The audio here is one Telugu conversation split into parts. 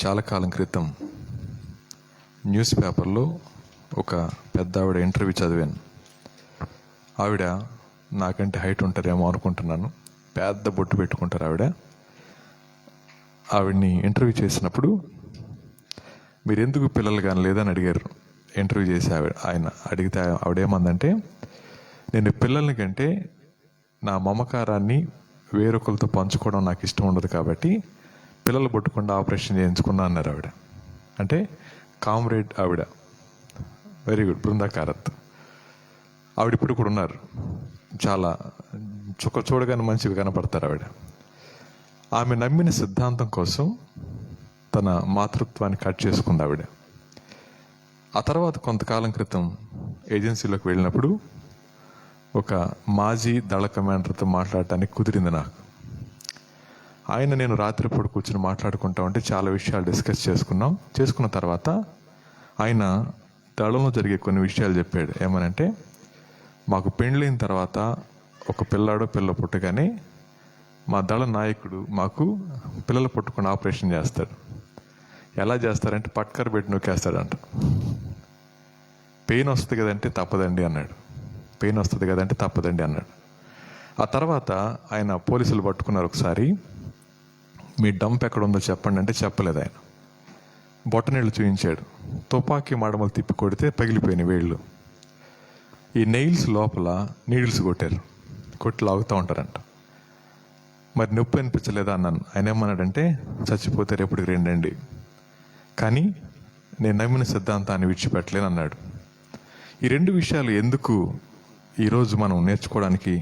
చాలా కాలం క్రితం న్యూస్ పేపర్లో ఒక పెద్ద ఆవిడ ఇంటర్వ్యూ చదివాను. ఆవిడ నాకంటే హైట్ ఉంటారేమో అనుకుంటున్నాను. పెద్ద బొట్టు పెట్టుకుంటారు ఆవిడ. ఆవిడ్ని ఇంటర్వ్యూ చేసినప్పుడు మీరు ఎందుకు పిల్లలు కానీ లేదని అడిగారు. ఇంటర్వ్యూ చేసి ఆయన అడిగితే ఆవిడేమందంటే, నేను పిల్లల్ని కంటే నా మమకారాన్ని వేరొకరితో పంచుకోవడం నాకు ఇష్టం ఉండదు కాబట్టి పిల్లలు పుట్టకుండా ఆపరేషన్ చేయించుకున్నా అన్నారు ఆవిడ. అంటే కామ్రేడ్ ఆవిడ. Very good. బృందా కారత్ ఆవిడ ఇప్పుడు కూడా ఉన్నారు. చాలా చూడగానే మంచిగా కనపడతారు ఆవిడ. ఆమె నమ్మిన సిద్ధాంతం కోసం తన మాతృత్వాన్ని కట్ చేసుకుంది ఆవిడ. ఆ తర్వాత కొంతకాలం క్రితం ఏజెన్సీలోకి వెళ్ళినప్పుడు ఒక మాజీ దళ కమాండర్తో మాట్లాడటానికి కుదిరింది నాకు. ఆయన నేను రాత్రిపూట కూర్చొని మాట్లాడుకుంటా ఉంటే చాలా విషయాలు డిస్కస్ చేసుకున్న తర్వాత ఆయన దళంలో జరిగే కొన్ని విషయాలు చెప్పాడు. ఏమనంటే, మాకు పెళ్ళైన తర్వాత ఒక పిల్లాడో పిల్ల పుట్టగానే మా దళ నాయకుడు మాకు పిల్లలు పుట్టకుండా ఆపరేషన్ చేస్తాడు. ఎలా చేస్తారంటే పట్కర్ పెట్టి నొక్కేస్తాడంట. పెయిన్ వస్తుంది కదంటే తప్పదండి అన్నాడు. పెయిన్ వస్తుంది కదంటే తప్పదండి అన్నాడు. ఆ తర్వాత ఆయన పోలీసులు పట్టుకున్నారు. ఒకసారి మీ డంప్ ఎక్కడ ఉందో చెప్పండి అంటే చెప్పలేదు ఆయన. బొట్టనీళ్ళు చూపించాడు. తుపాకీ మడమలు తిప్పి కొడితే పగిలిపోయిన వేళ్ళు. ఈ నెయిల్స్ లోపల నీడిల్స్ కొట్టి లాగుతూ ఉంటారంట. మరి నొప్పి అనిపించలేదా అన్నాను. ఆయన ఏమన్నాడంటే, చచ్చిపోతే రేపటికి రెండండి, కానీ నేను నమ్మిన సిద్ధాంతాన్ని విడిచిపెట్టలేను అన్నాడు. ఈ రెండు విషయాలు ఎందుకు ఈరోజు మనం నేర్చుకోవడానికి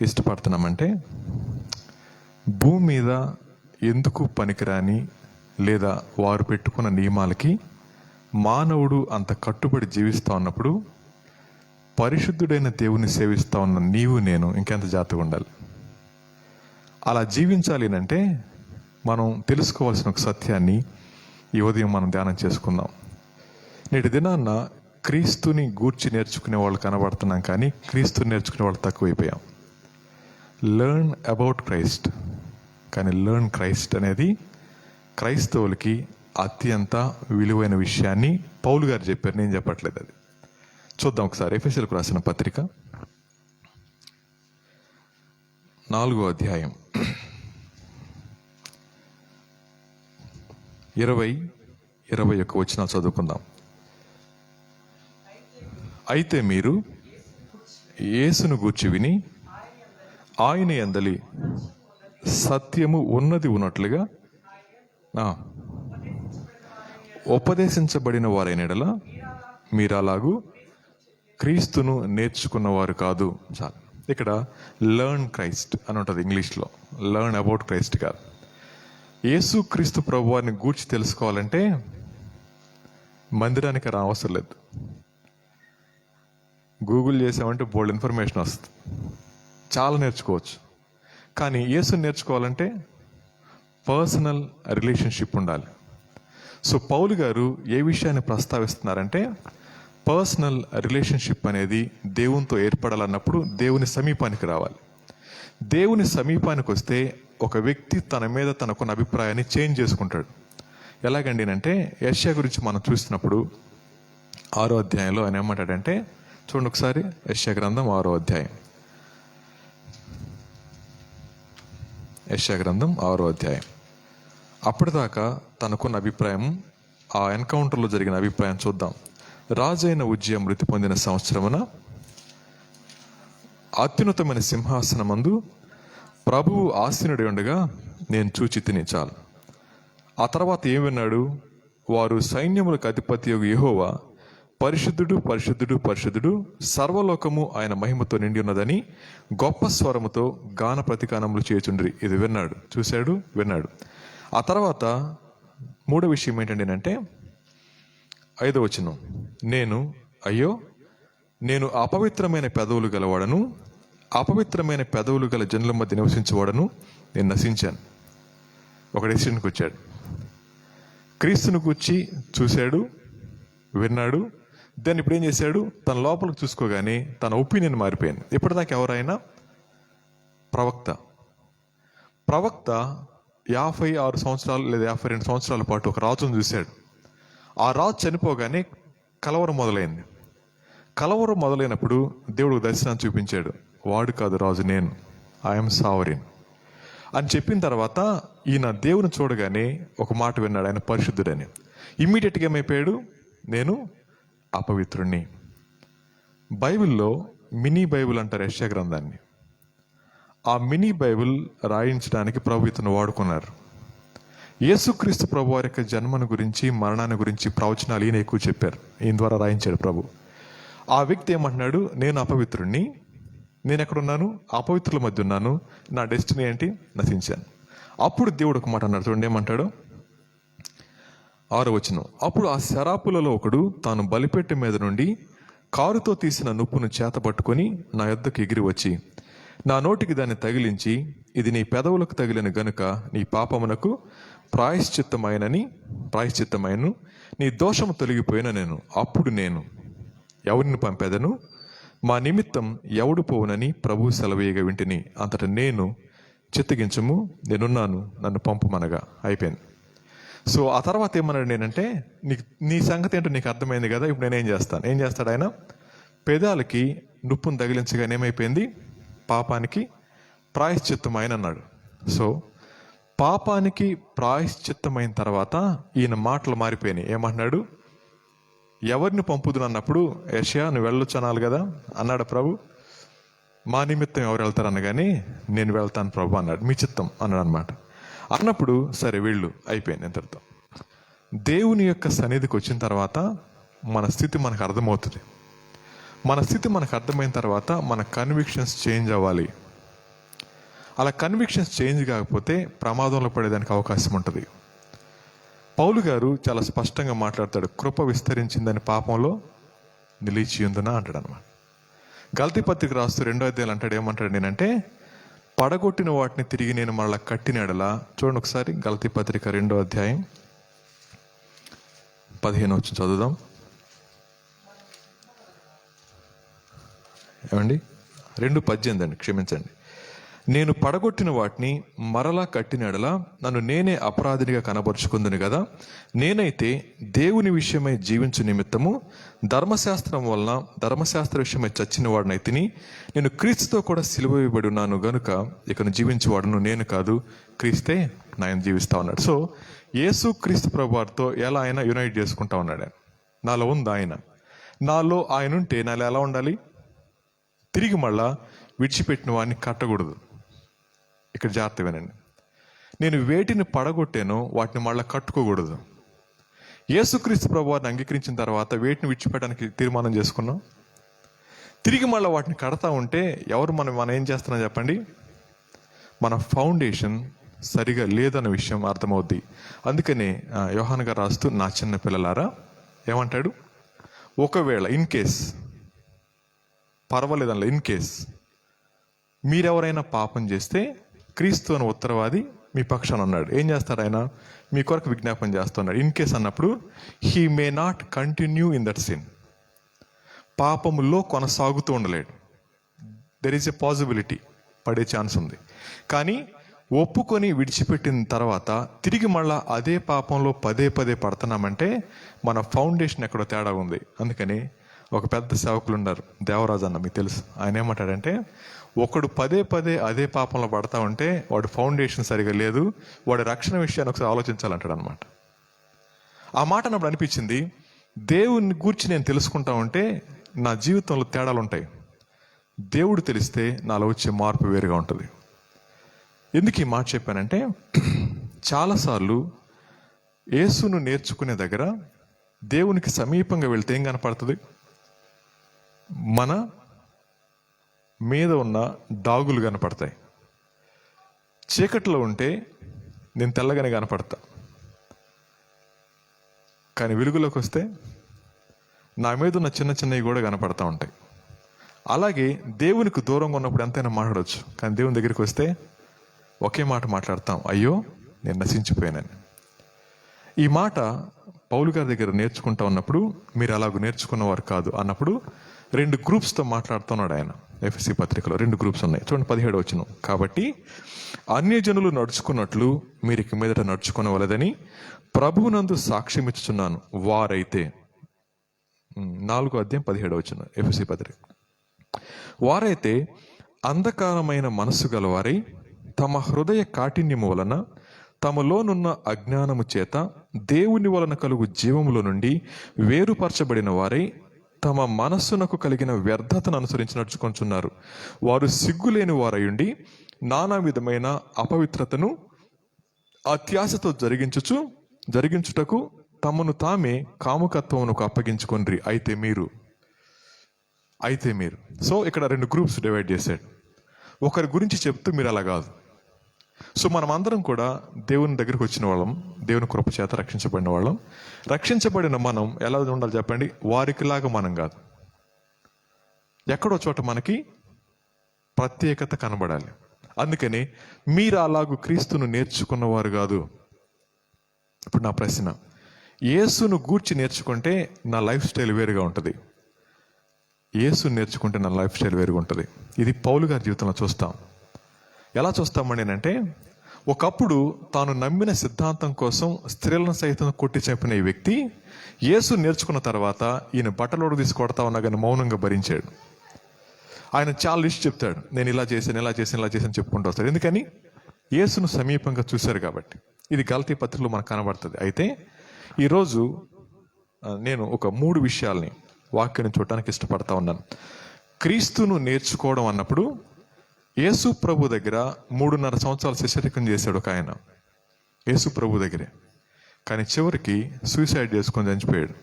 ఇష్టపడుతున్నామంటే, భూమి మీద ఎందుకు పనికిరాని లేదా వారు పెట్టుకున్న నియమాలకి మానవుడు అంత కట్టుబడి జీవిస్తూ ఉన్నప్పుడు పరిశుద్ధుడైన దేవుని సేవిస్తూ ఉన్న నీవు నేను ఇంకెంత జాగ్రత్తగా ఉండాలి. అలా జీవించాలి అంటే మనం తెలుసుకోవాల్సిన ఒక సత్యాన్ని ఈ ఉదయం మనం ధ్యానం చేసుకుందాం. నేటి దినాన్న క్రీస్తుని గూర్చి నేర్చుకునే వాళ్ళు కనబడుతున్నాం, కానీ క్రీస్తుని నేర్చుకునే వాళ్ళు తక్కువైపోయాం. లెర్న్ అబౌట్ క్రైస్ట్, కానీ లెర్న్ క్రైస్ట్ అనేది క్రైస్తవులకి అత్యంత విలువైన విషయాన్ని పౌలు గారు చెప్పారు, నేను చెప్పట్లేదు. అది చూద్దాం ఒకసారి. ఎఫెసీయులకు రాసిన పత్రిక 4వ అధ్యాయం 20-21 వచనాలు చదువుకుందాం. అయితే మీరు యేసును గూర్చి విని ఆయన యందలి సత్యము ఉన్నది ఉన్నట్లుగా ఉపదేశించబడిన వారైన యెడల మీరు అలాగూ క్రీస్తును నేర్చుకున్నవారు కాదు. చాలు. ఇక్కడ లెర్న్ క్రైస్ట్ అని ఉంటుంది ఇంగ్లీష్లో. లెర్న్ అబౌట్ క్రైస్ట్ కాదు. యేసు క్రీస్తు ప్రభువారిని గూర్చి తెలుసుకోవాలంటే మందిరానికి అవసరం లేదు. గూగుల్ చేసామంటే బోల్డ్ ఇన్ఫర్మేషన్ వస్తుంది, చాలా నేర్చుకోవచ్చు. కానీ యేసుని నేర్చుకోవాలంటే పర్సనల్ రిలేషన్షిప్ ఉండాలి. సో పౌలు గారు ఏ విషయాన్ని ప్రస్తావిస్తున్నారంటే, పర్సనల్ రిలేషన్షిప్ అనేది దేవునితో ఏర్పడాలన్నప్పుడు దేవుని సమీపానికి రావాలి. దేవుని సమీపానికి వస్తే ఒక వ్యక్తి తన మీద తనకున్న అభిప్రాయాన్ని చేంజ్ చేసుకుంటాడు. ఎలాగండి అంటే, యెషయా గురించి మనం చూస్తున్నప్పుడు 6వ అధ్యాయంలో ఆయన ఏమంటాడంటే, చూడండి ఒకసారి. యెషయా గ్రంథం 6వ అధ్యాయం. యెషయా గ్రంథం 6వ అధ్యాయం. అప్పటిదాకా తనకున్న అభిప్రాయం, ఆ ఎన్కౌంటర్లో జరిగిన అభిప్రాయం చూద్దాం. రాజైన ఉజ్జియా మృతి పొందిన సంవత్సరమున అత్యున్నతమైన సింహాసనమందు ప్రభువు ఆసీనుడై ఉండగా నేను చూచి తిని. చాలు. ఆ తర్వాత ఏం విన్నాడు? వారు సైన్యములకు అధిపతి యెహోవా పరిశుద్ధుడు పరిశుద్ధుడు పరిశుద్ధుడు, సర్వలోకము ఆయన మహిమతో నిండి ఉన్నదని గొప్ప స్వరముతో గాన ప్రతిగానములు చేయుచుండ్రి. ఇది విన్నాడు, చూశాడు, విన్నాడు. ఆ తర్వాత మూడో విషయం ఏంటంటే 5వ వచనం, నేను అపవిత్రమైన పెదవులు గలవాడను, అపవిత్రమైన పెదవులు గల జనుల మధ్య నివసించేవాడను, నేను నశించాను. ఒక డెసిషన్కి వచ్చాడు. క్రీస్తుని కూర్చి చూశాడు, విన్నాడు. దాన్ని ఇప్పుడు ఏం చేశాడు? తన లోపలికి చూసుకోగానే తన ఒపీనియన్ మారిపోయింది. ఇప్పటిదాకా ఎవరైనా ప్రవక్త 56 సంవత్సరాలు లేదా 52 సంవత్సరాల పాటు ఒక రాజును చూశాడు. ఆ రాజు చనిపోగానే కలవరం మొదలైంది. కలవరం మొదలైనప్పుడు దేవుడు దర్శనాన్ని చూపించాడు. వాడు కాదు రాజు, నేను, ఐఎమ్ సావరిన్ అని చెప్పిన తర్వాత ఈయన దేవుని చూడగానే ఒక మాట విన్నాడు, ఆయన పరిశుద్ధుడని. ఇమ్మీడియట్గా ఏమైపోయాడు, నేను అపవిత్రుణ్ణి. బైబిల్లో మినీ బైబిల్ అంటారు యెషయా గ్రంథాన్ని. ఆ మినీ బైబిల్ రాయించడానికి ప్రభు ఇతను వాడుకున్నారు. యేసుక్రీస్తు ప్రభు వారి యొక్క జన్మను గురించి, మరణాన్ని గురించి ప్రవచనాలు ఈయన ఎక్కువ చెప్పారు. ఈయన ద్వారా రాయించాడు ప్రభు. ఆ వ్యక్తి ఏమంటున్నాడు, నేను అపవిత్రుణ్ణి, నేను ఎక్కడున్నాను, అపవిత్రుల మధ్య ఉన్నాను, నా డెస్టినీ ఏంటి, నశించాను. అప్పుడు దేవుడు ఒక మాట అన్నాడు, చూడండి ఏమంటాడు, 6వ వచనం. అప్పుడు ఆ శరాపులలో ఒకడు తాను బలిపెట్టె మీద నుండి కారుతో తీసిన నుప్పును చేతపట్టుకొని నా యొద్దకు ఎగిరి వచ్చి నా నోటికి దాన్ని తగిలించి, ఇది నీ పెదవులకు తగిలిన గనుక నీ పాపమునకు ప్రాయశ్చిత్తమైనను నీ దోషము తొలగిపోయిన నేను. అప్పుడు నేను ఎవరిని పంపేదను, మా నిమిత్తం ఎవడు పోవునని ప్రభు సెలవేయగా వింటిని. అంతటా నేను, చిత్తగించము, నేనున్నాను, నన్ను పంపమనగా. అయిపోయింది. సో ఆ తర్వాత ఏమన్నాడు, నేనంటే నీ సంగతి ఏంటో నీకు అర్థమైంది కదా, ఇప్పుడు నేనేం చేస్తాను. ఏం చేస్తాడు ఆయన, పెదాలకి నుప్పును తగిలించగానే ఏమైపోయింది, పాపానికి ప్రాయశ్చిత్తమైన అన్నాడు. సో పాపానికి ప్రాయశ్చిత్తమైన తర్వాత ఈయన మాటలు మారిపోయినాయి. ఏమంటున్నాడు, ఎవరిని పంపుదును అన్నప్పుడు, యెషయా నువ్వు వెళ్ళొచ్చు అనాలి కదా అన్నాడు ప్రభు. మా నిమిత్తం ఎవరు వెళ్తారు అనగానే నేను వెళ్తాను ప్రభు అన్నాడు. మీ చిత్తం అన్నాడు అనమాట. అన్నప్పుడు సరే వెళ్ళు, అయిపోయింది ఎంతటితో. దేవుని యొక్క సన్నిధికి వచ్చిన తర్వాత మన స్థితి మనకు అర్థమవుతుంది. మన స్థితి మనకు అర్థమైన తర్వాత మన కన్విక్షన్స్ చేంజ్ అవ్వాలి. అలా కన్విక్షన్స్ చేంజ్ కాకపోతే ప్రమాదంలో పడేదానికి అవకాశం ఉంటుంది. పౌలు గారు చాలా స్పష్టంగా మాట్లాడతాడు, కృప విస్తరించిందని పాపంలో నిలిచియుందునా అంటాడు అనమాట. గలతీ పత్రిక రాస్తూ 2వ అధ్యాయం అంటాడు, ఏమంటాడు, నేనంటే పడగొట్టిన వాటిని తిరిగి నేను మళ్ళీ కట్టినడలా. చూడండి ఒకసారి గలతీ పత్రిక 2వ అధ్యాయం 15 వచ్చి చదువుదాం. ఏమండి, 2:18 అండి, క్షమించండి. నేను పడగొట్టిన వాటిని మరలా కట్టినడలా నన్ను నేనే అపరాధినిగా కనబరుచుకుందును కదా. నేనైతే దేవుని విషయమై జీవించు నిమిత్తము ధర్మశాస్త్రం వలన ధర్మశాస్త్ర విషయమై చచ్చిన వాడినైతిని. నేను క్రీస్తుతో కూడా సిలువ వేయబడి ఉన్నాను గనుక ఇకను జీవించేవాడును నేను కాదు, క్రీస్తే నాయన జీవిస్తా ఉన్నాడు. సో యేసు క్రీస్తు ప్రభు వారితో ఎలా ఆయన యునైట్ చేసుకుంటా ఉన్నాడు. నాలో ఉంది ఆయన, నాలో ఆయన ఉంటే నాలో ఎలా ఉండాలి, తిరిగి మళ్ళా విడిచిపెట్టిన వాడిని కట్టకూడదు. ఇక్కడ జాగ్రత్త వినండి, నేను వేటిని పడగొట్టానో వాటిని మళ్ళీ కట్టుకోకూడదు. యేసుక్రీస్తు ప్రభు వారిని అంగీకరించిన తర్వాత వేటిని విడిచిపెట్టడానికి తీర్మానం చేసుకున్నాం, తిరిగి మళ్ళీ వాటిని కడతా ఉంటే మనం ఏం చేస్తున్నాం చెప్పండి, మన ఫౌండేషన్ సరిగా లేదన్న విషయం అర్థమవుద్ది. అందుకనే యోహాను గారు రాస్తూ, నా చిన్న పిల్లలారా ఏమంటాడు, ఒకవేళ ఇన్ కేస్, పర్వాలేదనలో ఇన్ కేస్ మీరెవరైనా పాపం చేస్తే క్రీస్తు అని ఉత్తరవాది మీ పక్షాన ఉన్నాడు. ఏం చేస్తాడు ఆయన, మీ కొరకు విజ్ఞాపన చేస్తున్నాడు. ఇన్ కేస్ అన్నప్పుడు he may not continue in that sin, పాపములో కొనసాగుతూ ఉండలేడు. దెర్ ఈస్ ఎ పాసిబిలిటీ, పడే ఛాన్స్ ఉంది. కానీ ఒప్పుకొని విడిచిపెట్టిన తర్వాత తిరిగి మళ్ళా అదే పాపంలో పదే పడుతున్నామంటే మన ఫౌండేషన్ ఎక్కడో తేడా ఉంది. అందుకని ఒక పెద్ద సేవకులు ఉన్నారు, దేవరాజు అన్న, మీకు తెలుసు. ఆయన ఏమంటాడంటే, ఒకడు పదే అదే పాపంలో పడతా ఉంటే వాడు ఫౌండేషన్ సరిగా లేదు, వాడి రక్షణ విషయాన్ని ఒకసారి ఆలోచించాలంటాడు అనమాట. ఆ మాట అన్నప్పుడు అనిపించింది, దేవుని గూర్చి నేను తెలుసుకుంటా ఉంటే నా జీవితంలో తేడాలు ఉంటాయి. దేవుడు తెలిస్తే నాలో వచ్చే మార్పు వేరుగా ఉంటుంది. ఎందుకు ఈ మాట చెప్పానంటే, చాలాసార్లు యేసును నేర్చుకునే దగ్గర దేవునికి సమీపంగా వెళ్తే ఏం కనపడుతుంది, మన మీద ఉన్న డాగులు కనపడతాయి. చీకట్లో ఉంటే నేను తెల్లగానే కనపడతా, కానీ వెలుగులోకి వస్తే నా మీద ఉన్న చిన్నవి కూడా కనపడతా ఉంటాయి. అలాగే దేవునికి దూరంగా ఉన్నప్పుడు ఎంతైనా మాట్లాడవచ్చు, కానీ దేవుని దగ్గరికి వస్తే ఒకే మాట మాట్లాడతాం, అయ్యో నేను నశించిపోయానని. ఈ మాట పౌలు గారి దగ్గర నేర్చుకుంటా ఉన్నప్పుడు, మీరు అలాగూ నేర్చుకున్నవారు కాదు అన్నప్పుడు 2 గ్రూప్స్తో మాట్లాడుతున్నాడు ఆయన. ఎఫెసీ పత్రికలో 2 గ్రూప్స్ ఉన్నాయి. చూడండి 17వ వచనం. కాబట్టి అన్యజనులు నడుచుకున్నట్లు మీరు ఇక మీదట నడుచుకొనవలెదని ప్రభువునందు సాక్ష్యం ఇచ్చుచున్నాను. వారైతే 4:17 ఎఫెసీ పత్రిక. వారైతే అంధకారమైన మనస్సు గలవారై తమ హృదయ కాఠిన్యము వలన తమలోనున్న అజ్ఞానము చేత దేవుని వలన కలుగు జీవములో నుండి వేరుపరచబడిన వారై తమ మనస్సునకు కలిగిన వ్యర్థతను అనుసరించి నడుచుకొంచున్నారు. వారు సిగ్గులేని వారయుండి నానా విధమైన అపవిత్రతను అత్యాశతో జరిగించుటకు తమను తామే కాముకత్వమునకు అప్పగించుకొండ్రి. అయితే మీరు సో ఇక్కడ 2 గ్రూప్స్ డివైడ్ చేశాడు. ఒకరి గురించి చెప్తూ మీరు అలా కాదు. సో మనం అందరం కూడా దేవుని దగ్గరికి వచ్చిన వాళ్ళం, దేవుని కృప చేత రక్షించబడిన వాళ్ళం. రక్షించబడిన మనం ఎలా ఉండాలి చెప్పండి? వారికిలాగా మనం కాదు. ఎక్కడో చోట మనకి ప్రత్యేకత కనబడాలి. అందుకని మీరు అలాగూ క్రీస్తును నేర్చుకున్నవారు కాదు. ఇప్పుడు నా ప్రశ్న, యేసును గూర్చి నేర్చుకుంటే నా లైఫ్ స్టైల్ వేరుగా ఉంటుంది, యేసును నేర్చుకుంటే నా లైఫ్ స్టైల్ వేరుగా ఉంటుంది. ఇది పౌలు గారి జీవితంలో చూస్తాం. ఎలా చూస్తామని అంటే, ఒకప్పుడు తాను నమ్మిన సిద్ధాంతం కోసం స్త్రీలను సైతం కొట్టి చంపిన ఈ వ్యక్తి యేసు నేర్చుకున్న తర్వాత ఈయన బట్టలోడు తీసుకొడతా ఉన్నా కానీ మౌనంగా భరించాడు. ఆయన చాలా లిస్ట్ చెప్తాడు, నేను ఇలా చేశాను చెప్పుకుంటూ వస్తాడు. ఎందుకని? యేసును సమీపంగా చూశారు కాబట్టి. ఇది గలతీ పత్రికలో మనకు కనబడుతుంది. అయితే ఈరోజు నేను ఒక 3 విషయాల్ని వాక్యాన్ని చూడటానికి ఇష్టపడతా ఉన్నాను. క్రీస్తును నేర్చుకోవడం అన్నప్పుడు యేసు ప్రభు దగ్గర 3.5 సంవత్సరాలు శిష్యరికం చేశాడు ఒక ఆయన, యేసు ప్రభు దగ్గరే. కానీ చివరికి సూసైడ్ చేసుకొని చనిపోయాడు.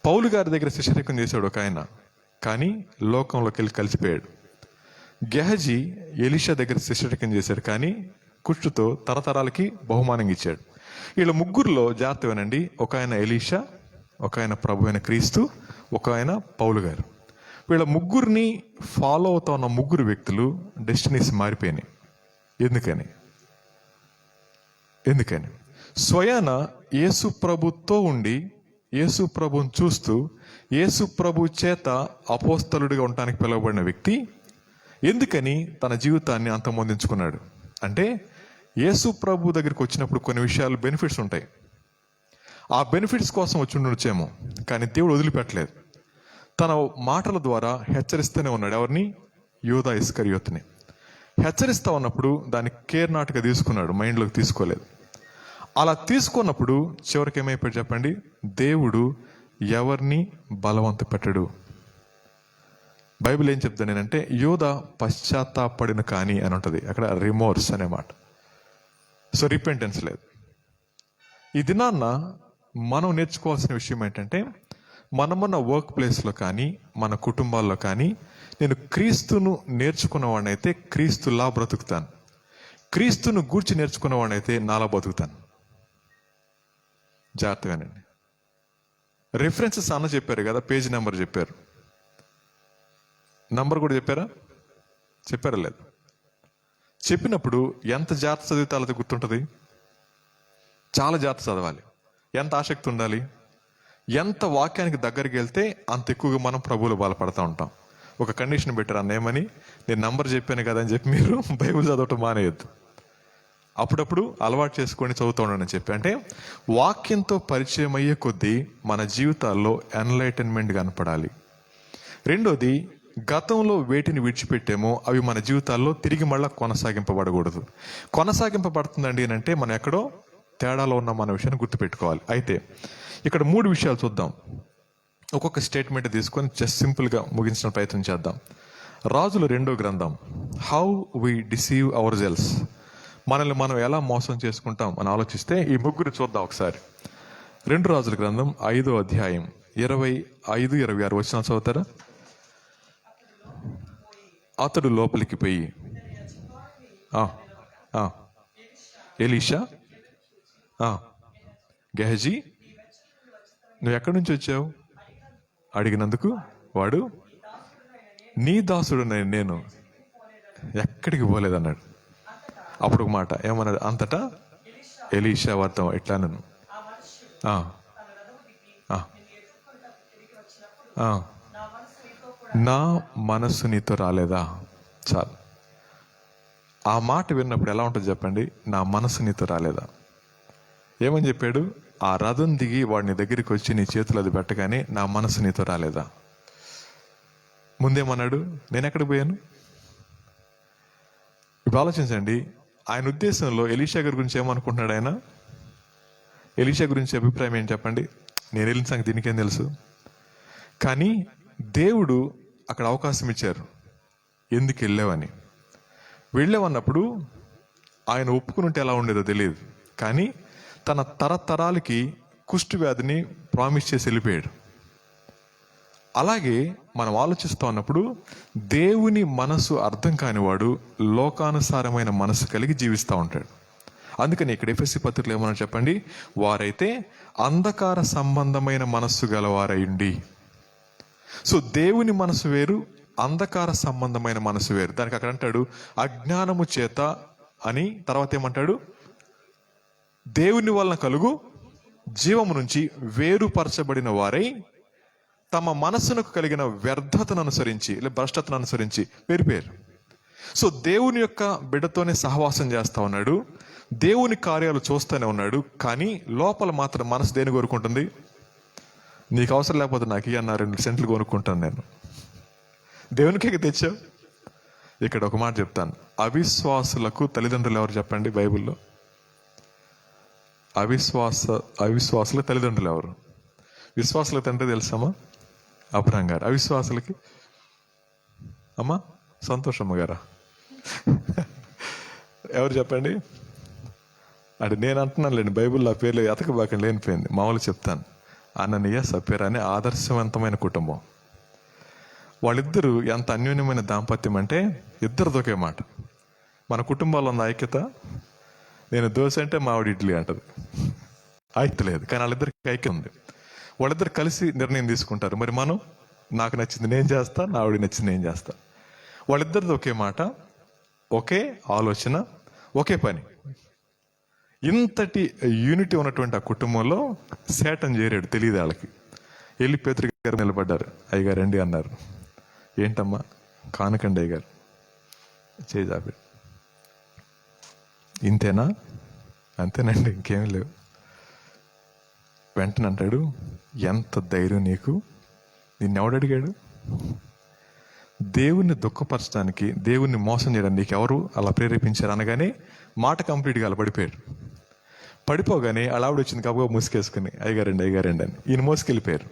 పౌలు గారి దగ్గర శిష్యరికం చేశాడు ఒక ఆయన, కానీ లోకంలోకి వెళ్ళి కలిసిపోయాడు. గెహజీ ఎలీషా దగ్గర శిష్యరికం చేశాడు, కానీ కుష్టుతో తరతరాలకి బహుమానం ఇచ్చాడు. వీళ్ళ ముగ్గురులో జాగ్రత్త వినండి, ఒక ఆయన ఎలీషా, ఒక ఆయన ప్రభు అయిన క్రీస్తు, ఒక ఆయన పౌలు గారు. వీళ్ళ ముగ్గురిని ఫాలో అవుతా ఉన్న 3 వ్యక్తులు డెస్టినీస్ మారిపోయినాయి. ఎందుకని? స్వయాన యేసు ప్రభుతో ఉండి యేసు ప్రభుని చూస్తూ యేసు ప్రభు చేత అపోస్తలుడిగా ఉండటానికి పిలువబడిన వ్యక్తి ఎందుకని తన జీవితాన్ని అంతమొందించుకున్నాడు అంటే, యేసు ప్రభు దగ్గరికి వచ్చినప్పుడు కొన్ని విషయాలు బెనిఫిట్స్ ఉంటాయి. ఆ బెనిఫిట్స్ కోసం వచ్చి ఉండొచ్చేమో, కానీ దేవుడు వదిలిపెట్టలేదు. తన మాటల ద్వారా హెచ్చరిస్తూనే ఉన్నాడు. ఎవరిని? యూదా ఇస్కరియోతుని హెచ్చరిస్తా ఉన్నప్పుడు దాన్ని కేర్ నాట్గా తీసుకున్నాడు, మైండ్లోకి తీసుకోలేదు. అలా తీసుకున్నప్పుడు చివరికి ఏమైపోయాడు చెప్పండి? దేవుడు ఎవరిని బలవంత పెట్టడు. బైబిల్ ఏం చెప్తాను నేనంటే, యూదా పశ్చాత్తాపడిన కానీ అని ఉంటుంది అక్కడ, రిమోర్స్ అనే మాట. సో రిపెంటెన్స్ లేదు. ఈ దినాన్న మనం నేర్చుకోవాల్సిన విషయం ఏంటంటే, మనమున్న వర్క్ ప్లేస్లో కానీ మన కుటుంబాల్లో కానీ నేను క్రీస్తును నేర్చుకున్నవాడినైతే క్రీస్తులా బ్రతుకుతాను, క్రీస్తును గూర్చి నేర్చుకున్నవాడినైతే నాలా బతుకుతాను. జాగ్రత్తగానండి. రిఫరెన్సెస్ అన్న చెప్పారు కదా, పేజ్ నెంబర్ చెప్పారు, నంబర్ కూడా చెప్పారా లేదు? చెప్పినప్పుడు ఎంత జాగ్రత్త చదివితే అలా గుర్తుంటుంది? చాలా జాగ్రత్త చదవాలి. ఎంత ఆసక్తి ఉండాలి? ఎంత వాక్యానికి దగ్గరికి వెళ్తే అంత ఎక్కువగా మనం ప్రభువులో బలపడతా ఉంటాం. ఒక కండిషన్ పెట్టారు అన్న, ఏమని? నేను నంబర్ చెప్పాను కదా అని చెప్పి మీరు బైబిల్ చదవటం మానేయద్దు. అప్పుడప్పుడు అలవాటు చేసుకొని చదువుతూ ఉండని చెప్పి, అంటే వాక్యంతో పరిచయం అయ్యే కొద్దీ మన జీవితాల్లో ఎన్లైటన్మెంట్ కనపడాలి. రెండోది, గతంలో వేటిని విడిచిపెట్టామో అవి మన జీవితాల్లో తిరిగి మళ్ళీ కొనసాగింపబడకూడదు. కొనసాగింపబడుతుందండి అని అంటే మనం ఎక్కడో తేడాలో ఉన్న మన విషయాన్ని గుర్తుపెట్టుకోవాలి. అయితే ఇక్కడ 3 విషయాలు చూద్దాం. ఒక్కొక్క స్టేట్మెంట్ తీసుకొని జస్ట్ సింపుల్గా ముగించిన ప్రయత్నం చేద్దాం. రాజుల 2వ గ్రంథం, how we deceive ourselves, మనల్ని మనం ఎలా మోసం చేసుకుంటాం అని ఆలోచిస్తే ఈ 3 చూద్దాం ఒకసారి. 2 రాజుల గ్రంథం 5వ అధ్యాయం 25-26 వచనాలు చదువుతారా? అతడు లోపలికి పోయి, ఎలీషా, గెహజీ, నువ్వు ఎక్కడి నుంచి వచ్చావు అడిగినందుకు వాడు, నీ దాసుడు నేను ఎక్కడికి పోలేదన్నాడు. అప్పుడు ఒక మాట ఏమన్నాడు? అంతటా ఎలీషా వార్త ఎట్లా నన్ను నా మనస్సు నీతో రాలేదా? చాలు. ఆ మాట విన్నప్పుడు ఎలా ఉంటుంది చెప్పండి? నా మనసు నీతో రాలేదా? ఏమని చెప్పాడు? ఆ రథం దిగి వాడిని దగ్గరికి వచ్చి నీ చేతులు అది పెట్టగానే నా మనసు నీతో రాలేదా? ముందేమన్నాడు? నేను ఎక్కడికి పోయాను? ఇప్పుడు ఆలోచించండి. ఆయన ఉద్దేశంలో ఎలీషా గారి గురించి ఏమనుకుంటున్నాడు ఆయన? ఎలీషా గురించి అభిప్రాయం ఏంటి చెప్పండి? నేను వెళ్ళిన సంగతి దీనికేం తెలుసు? కానీ దేవుడు అక్కడ అవకాశం ఇచ్చారు. ఎందుకు వెళ్ళావని. వెళ్ళావన్నప్పుడు ఆయన ఒప్పుకుని ఉంటే ఎలా ఉండేదో తెలియదు, కానీ తన తరతరాలకి కుష్టు వ్యాధిని ప్రామిస్ చేసి వెళ్ళిపోయాడు. అలాగే మనం ఆలోచిస్తూ ఉన్నప్పుడు దేవుని మనసు అర్థం కానివాడు లోకానుసారమైన మనసు కలిగి జీవిస్తూ ఉంటాడు. అందుకని ఇక్కడ ఎఫెసీ పత్రికలో ఏమన్నా చెప్పండి? వారైతే అంధకార సంబంధమైన మనస్సు గలవారయుండి. సో దేవుని మనసు వేరు, అంధకార సంబంధమైన మనసు వేరు. దానికి అక్కడ అంటాడు అజ్ఞానము చేత అని, తర్వాత ఏమంటాడు? దేవుని వలన కలుగు జీవము నుంచి వేరుపరచబడిన వారై తమ మనస్సునకు కలిగిన వ్యర్థతను అనుసరించి లేదా భ్రష్టతను అనుసరించి వేరుపేరు. సో దేవుని యొక్క బిడ్డతోనే సహవాసం చేస్తా ఉన్నాడు, దేవుని కార్యాలు చూస్తూనే ఉన్నాడు, కానీ లోపల మాత్రం మనసు దేని కోరుకుంటుంది? నీకు అవసరం లేకపోతే నాకు ఇయ్యన్న 2 సెంట్లు కొనుక్కుంటాను నేను. దేవునికే తెచ్చావు. ఇక్కడ ఒక మాట చెప్తాను. అవిశ్వాసులకు తల్లిదండ్రులు ఎవరు చెప్పండి బైబిల్లో? అవిశ్వాసుల తల్లిదండ్రులు ఎవరు? విశ్వాసులకు తండ్రి తెలుసమ్మా? అబ్రహాం గారు. అవిశ్వాసులకి అమ్మా సంతోషమ్మ గారా? ఎవరు చెప్పండి? అంటే నేను అంటున్నాను లేండి, బైబిల్లో ఆ పేర్లు ఎతకబాకండి, లేనిపోయింది. మామూలు చెప్తాను. అననీయ సప్ఫీరా అనే ఆదర్శవంతమైన కుటుంబం. వాళ్ళిద్దరూ ఎంత అన్యోన్యమైన దాంపత్యం అంటే ఇద్దరిది ఒకే మాట. మన కుటుంబాల్లో ఉన్న ఐక్యత, నేను దోశ అంటే మావిడ ఇడ్లీ అంటది, ఐక్యత లేదు. కానీ వాళ్ళిద్దరికి ఐక్యత ఉంది. వాళ్ళిద్దరు కలిసి నిర్ణయం తీసుకుంటారు. మరి మనం, నాకు నచ్చింది నేను చేస్తా, నా ఆవిడకి నచ్చింది నేను చేస్తా. వాళ్ళిద్దరిది ఒకే మాట, ఒకే ఆలోచన, ఒకే పని. ఇంతటి యూనిటీ ఉన్నటువంటి ఆ కుటుంబంలో శాటన్ చేరాడు, తెలియదు వాళ్ళకి. వెళ్ళి పేతురు గారు నిలబడ్డారు. అయ్యగారు రండి అన్నారు. ఏంటమ్మా? కానకండి అయ్యగారు. చేజాబి. ఇంతేనా? అంతేనండి, ఇంకేమీ లేవు. వెంటనే అంటాడు, ఎంత ధైర్యం నీకు? నిన్నెవడు అడిగాడు? దేవుణ్ణి దుఃఖపరచడానికి, దేవుణ్ణి మోసం చేయడానికి నీకు ఎవరు అలా ప్రేరేపించారు? అనగానే మాట కంప్లీట్గా అలా పడిపోయాడు. పడిపోగానే అలా ఆవిడ వచ్చింది కాబోగా ముసుకేసుకుని, అయ్యగారండి అయ్యగారండి అని. ఈయన మోసుకెళ్ళిపోయారు.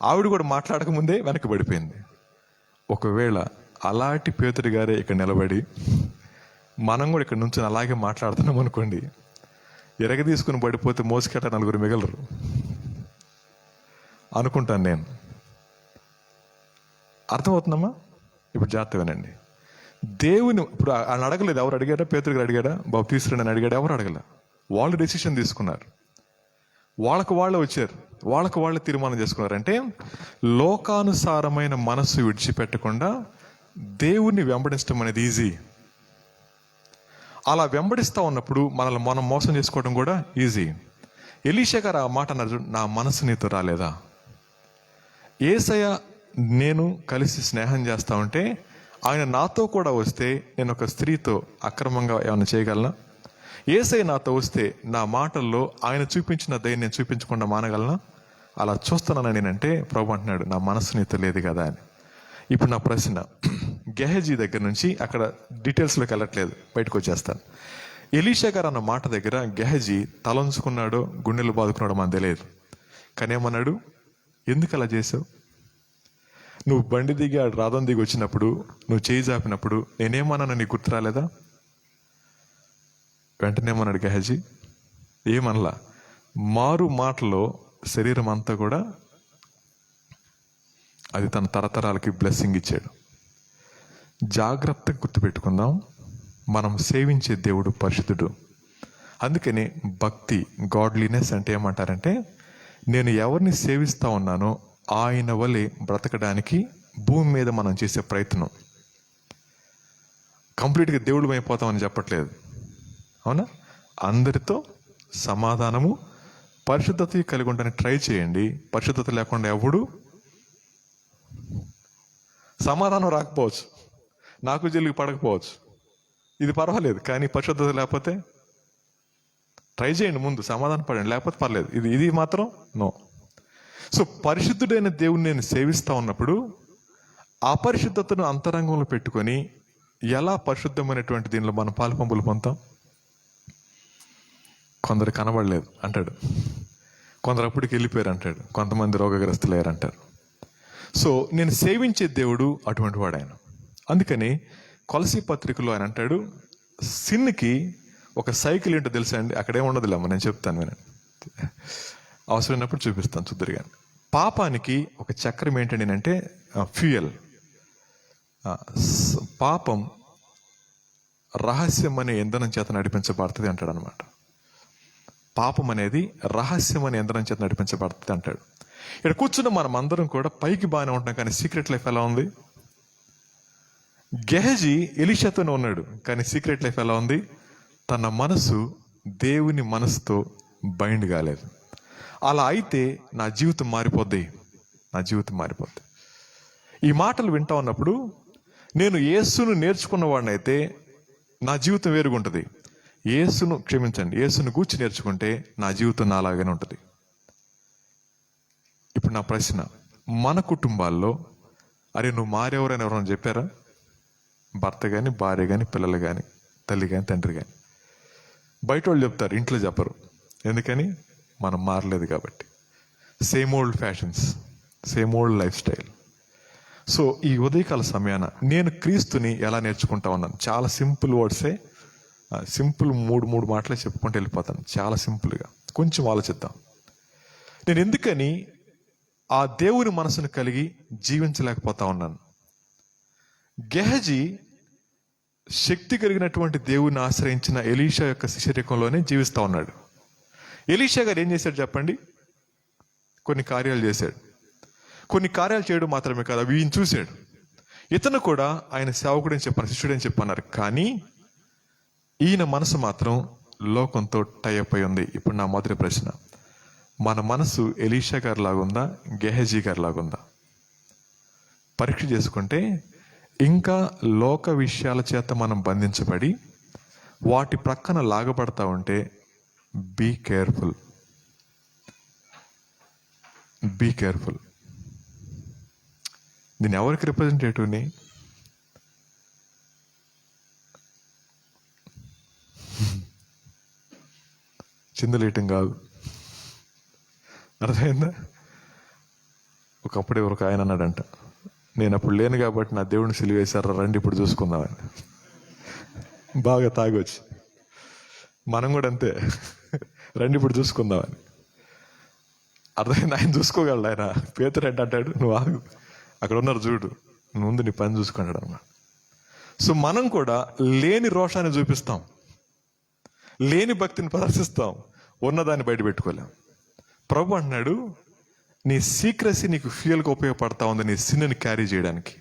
ఆవిడ కూడా మాట్లాడకముందే వెనక్కి పడిపోయింది. ఒకవేళ అలాంటి పేతురు గారే ఇక్కడ నిలబడి మనం కూడా ఇక్కడ నుంచి అలాగే మాట్లాడుతున్నాం అనుకోండి, ఎరగ తీసుకుని పడిపోతే మోసుకెట్ట 4 మిగలరు అనుకుంటాను నేను. అర్థమవుతుందమ్మా? ఇప్పుడు జాగ్రత్త వినండి. దేవుని ఇప్పుడు ఆయన అడగలేదు. ఎవరు అడిగారా? పేతురు గారు అడిగాడా? బాబు తీసుకురండి అని అడిగాడు? ఎవరు అడగల. వాళ్ళు డెసిషన్ తీసుకున్నారు. వాళ్ళకు వాళ్ళే వచ్చారు, వాళ్ళకు వాళ్ళే తీర్మానం చేసుకున్నారు. అంటే లోకానుసారమైన మనస్సు విడిచిపెట్టకుండా దేవుణ్ణి వెంబడించడం అనేది ఈజీ. అలా వెంబడిస్తూ ఉన్నప్పుడు మనల్ని మనం మోసం చేసుకోవడం కూడా ఈజీ. ఎలీషా గారు ఆ మాట అన్నారు, నా మనసు నీతో రాలేదా? యేసయ్య నేను కలిసి స్నేహం చేస్తా ఉంటే ఆయన నాతో కూడా వస్తే నేను ఒక స్త్రీతో అక్రమంగా ఏమైనా చేయగలనా? యేసయ్య నాతో వస్తే నా మాటల్లో ఆయన చూపించిన దయ నేను చూపించకుండా మానగలనా? అలా చూస్తున్నానని నేనంటే ప్రభు అంటున్నాడు, నా మనసు నీతో లేదు కదా అని. ఇప్పుడు నా ప్రశ్న, గెహజీ దగ్గర నుంచి అక్కడ డీటెయిల్స్లోకి వెళ్ళట్లేదు, బయటకు వచ్చేస్తాను. ఎలీషా గారు అన్న మాట దగ్గర గెహజీ తలంచుకున్నాడో గుండెలు బాదుకున్నాడో మనకు తెలియదు. కానీ ఏమన్నాడు? ఎందుకు అలా చేసావు? నువ్వు బండి దిగి ఆ రథం దిగి వచ్చినప్పుడు, నువ్వు చేయి జాపినప్పుడు నేనేమన్నానో నీకు గుర్తు రాలేదా? వెంటనే ఏమన్నాడు గెహజీ? ఏమనలా. మారు మాటలో శరీరం అంతా కూడా అది తన తరతరాలకి బ్లెస్సింగ్ ఇచ్చాడు. జాగ్రత్తగా గుర్తుపెట్టుకుందాం, మనం సేవించే దేవుడు పరిశుద్ధుడు. అందుకని భక్తి, గాడ్లీనెస్ అంటే ఏమంటారంటే, నేను ఎవరిని సేవిస్తా ఉన్నానో ఆయన వలె బ్రతకడానికి భూమి మీద మనం చేసే ప్రయత్నం. కంప్లీట్గా దేవుడు అయిపోతామని చెప్పట్లేదు, అవునా? అందరితో సమాధానము, పరిశుద్ధత కలిగి ఉండడానికి ట్రై చేయండి. పరిశుద్ధత లేకుండా ఎవడు సమాధానం రాకపోవచ్చు, నాకు జల్లికి పడకపోవచ్చు, ఇది పర్వాలేదు, కానీ పరిశుద్ధత లేకపోతే ట్రై చేయండి, ముందు సమాధాన పడండి, లేకపోతే పర్లేదు. ఇది మాత్రం నో. సో పరిశుద్ధుడైన దేవుని నేను సేవిస్తూ ఉన్నప్పుడు అపరిశుద్ధతను అంతరంగంలో పెట్టుకొని ఎలా పరిశుద్ధమైనటువంటి దీనిలో మనం పాలు పంపులు పొందుతాం? కొందరు కనబడలేదు అంటాడు, కొందరు అప్పటికి వెళ్ళిపోయారు అంటాడు, కొంతమంది రోగగ్రస్తులయ్యారు అంటారు. సో నేను సేవించే దేవుడు అటువంటి వాడు ఆయన. అందుకని కొలసీ పత్రికలో ఆయన అంటాడు, సిన్కి ఒక సైకిల్ ఏంటో తెలుసా అండి? అక్కడేం ఉండదులేమ్మ, నేను చెప్తాను వినండి, అవసరమైనప్పుడు చూపిస్తాను చూద్దరుగా. పాపానికి ఒక చక్రం ఏంటండి అంటే ఫ్యూయల్. పాపం రహస్యం అనే ఇంధనం చేత నడిపించబడుతుంది అంటాడు అనమాట. పాపం అనేది రహస్యం అనే ఇంధనం చేత నడిపించబడుతుంది అంటాడు. ఇక్కడ కూర్చున్న మనం అందరం కూడా పైకి బాగానే ఉంటున్నాం, కానీ సీక్రెట్ లైఫ్ ఎలా ఉంది? గెహజీ ఎలీషాతోనే ఉన్నాడు, కానీ సీక్రెట్ లైఫ్ ఎలా ఉంది? తన మనసు దేవుని మనసుతో బైండ్ కాలేదు. అలా అయితే నా జీవితం మారిపోద్ది, నా జీవితం మారిపోద్ది. ఈ మాటలు వింటా ఉన్నప్పుడు నేను యేసును నేర్చుకున్న వాడినైతే నా జీవితం వేరుగుంటుంది. యేసును గూర్చి నేర్చుకుంటే నా జీవితం నాలాగానే ఉంటుంది. ఇప్పుడు నా ప్రశ్న, మన కుటుంబాల్లో అరే నువ్వు మారేవరని ఎవరైనా చెప్పారా? భర్త కానీ, భార్య కానీ, పిల్లలు కానీ, తల్లి కానీ, తండ్రి కానీ. బయట వాళ్ళు చెప్తారు, ఇంట్లో చెప్పరు. ఎందుకని? మనం మారలేదు కాబట్టి. Same old fashions, same old life style. So ఈ ఉదయకాల సమయాన నేను క్రీస్తుని ఎలా నేర్చుకుంటా ఉన్నాను? చాలా సింపుల్ వర్డ్సే, సింపుల్ మూడు మాటలే చెప్పుకుంటూ వెళ్ళిపోతాను, చాలా సింపుల్గా. కొంచెం ఆలోచిద్దాం. నేను ఎందుకని ఆ దేవుని మనసును కలిగి జీవించలేకపోతా ఉన్నాను? గెహజీ శక్తి కలిగినటువంటి దేవుని ఆశ్రయించిన ఎలీషా యొక్క శిష్యరికంలోనే జీవిస్తూ ఉన్నాడు. ఎలీషా గారు ఏం చేశాడు చెప్పండి? కొన్ని కార్యాలు చేశాడు. కొన్ని కార్యాలు చేయడం మాత్రమే కాదు, అవి ఈయన చూశాడు. ఇతను కూడా ఆయన సేవకుడని చెప్పాను, శిష్యుడని చెప్పన్నారు. కానీ ఈయన మనసు మాత్రం లోకంతో టైఅప్ అయి ఉంది. ఇప్పుడు నా మొదటి ప్రశ్న, మన మనసు ఎలీషా గారి లాగుందా, గెహజీ గారి లాగుందా? పరీక్ష చేసుకుంటే ఇంకా లోక విషయాల చేత మనం బంధించబడి వాటి ప్రక్కన లాగబడతా ఉంటే బీ కేర్ఫుల్, బీ కేర్ఫుల్. నేను ఎవరికి రిప్రజెంటేటివ్ని? చిందులేయటం కాదు, అర్థమైందా? ఒకప్పుడే ఒక ఆయన అన్నాడంట, నేను అప్పుడు లేను కాబట్టి నా దేవుడిని సిలువేశారా, రండి ఇప్పుడు చూసుకుందామని. బాగా తాగొచ్చి మనం కూడా అంతే, రండి ఇప్పుడు చూసుకుందామని. అర్థమైంది? ఆయన చూసుకోగలడు. ఆయన పేతురు అంటాడు, నువ్వు ఆగు, అక్కడ ఉన్నారు చూడు, నువ్వు ముందు నీ పని చూసుకున్నాడు అన్నమాట. సో మనం కూడా లేని రోషాన్ని చూపిస్తాం, లేని భక్తిని ప్రదర్శిస్తాం, ఉన్నదాన్ని బయట పెట్టుకోలేం. ప్రభు అంటున్నాడు, నీ సీక్రసీ నీకు ఫ్యూయల్గా ఉపయోగపడతా ఉంది నీ సిన్నుని క్యారీ చేయడానికి.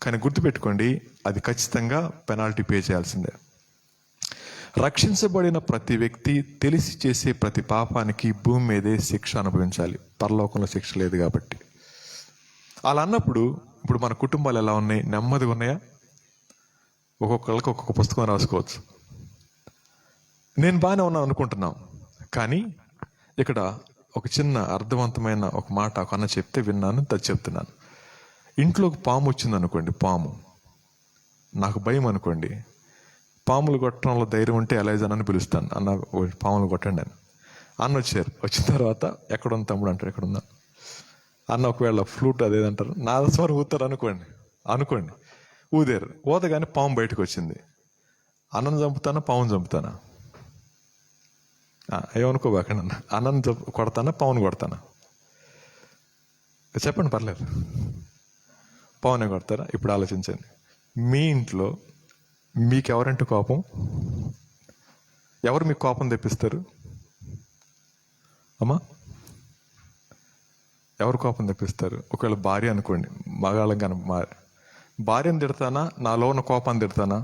కానీ గుర్తుపెట్టుకోండి, అది ఖచ్చితంగా పెనాల్టీ పే చేయాల్సిందే. రక్షించబడిన ప్రతి వ్యక్తి తెలిసి చేసే ప్రతి పాపానికి భూమి మీదే శిక్ష అనుభవించాలి, పరలోకంలో శిక్ష లేదు కాబట్టి. అలా అన్నప్పుడు ఇప్పుడు మన కుటుంబాలు ఎలా ఉన్నాయి? నెమ్మదిగా ఉన్నాయా? ఒక్కొక్కళ్ళకి ఒక్కొక్క పుస్తకం రాసుకోవచ్చు. నేను బాగానే ఉన్నాను అనుకుంటున్నాం, కానీ ఇక్కడ ఒక చిన్న అర్థవంతమైన ఒక మాట ఒక అన్న చెప్తే విన్నాను, అది చెప్తున్నాను. ఇంట్లోకి పాము వచ్చింది అనుకోండి, పాము, నాకు భయం అనుకోండి, పాములు కొట్టడంలో ధైర్యం ఉంటే ఎలైజాన్ అని పిలుస్తాను, అన్న పాములు కొట్టండి అని. అన్న వచ్చారు, వచ్చిన తర్వాత ఎక్కడుంది తమ్ముడు అంటారు, ఎక్కడుందా అన్న. ఒకవేళ ఫ్లూట్ అదేదంటారు, నాదస్వరం ఊతారు అనుకోండి, ఊదారు, ఊదగానే పాము బయటకు వచ్చింది. అన్నను చంపుతానా, పామును చంపుతానా? ఏమనుకోబాకండి, అన్నను కొడతానా, పావును కొడతానా? చెప్పండి, పర్లేదు. పావునే కొడతారా? ఇప్పుడు ఆలోచించండి, మీ ఇంట్లో మీకెవరంటే కోపం? ఎవరు మీకు కోపం తెప్పిస్తారు అమ్మా? ఎవరు కోపం తెప్పిస్తారు? ఒకవేళ భార్య అనుకోండి, మగాళ్ళం కానీ భార్యను తిడతానా, నాలో ఉన్న కోపాన్ని తిడతానా?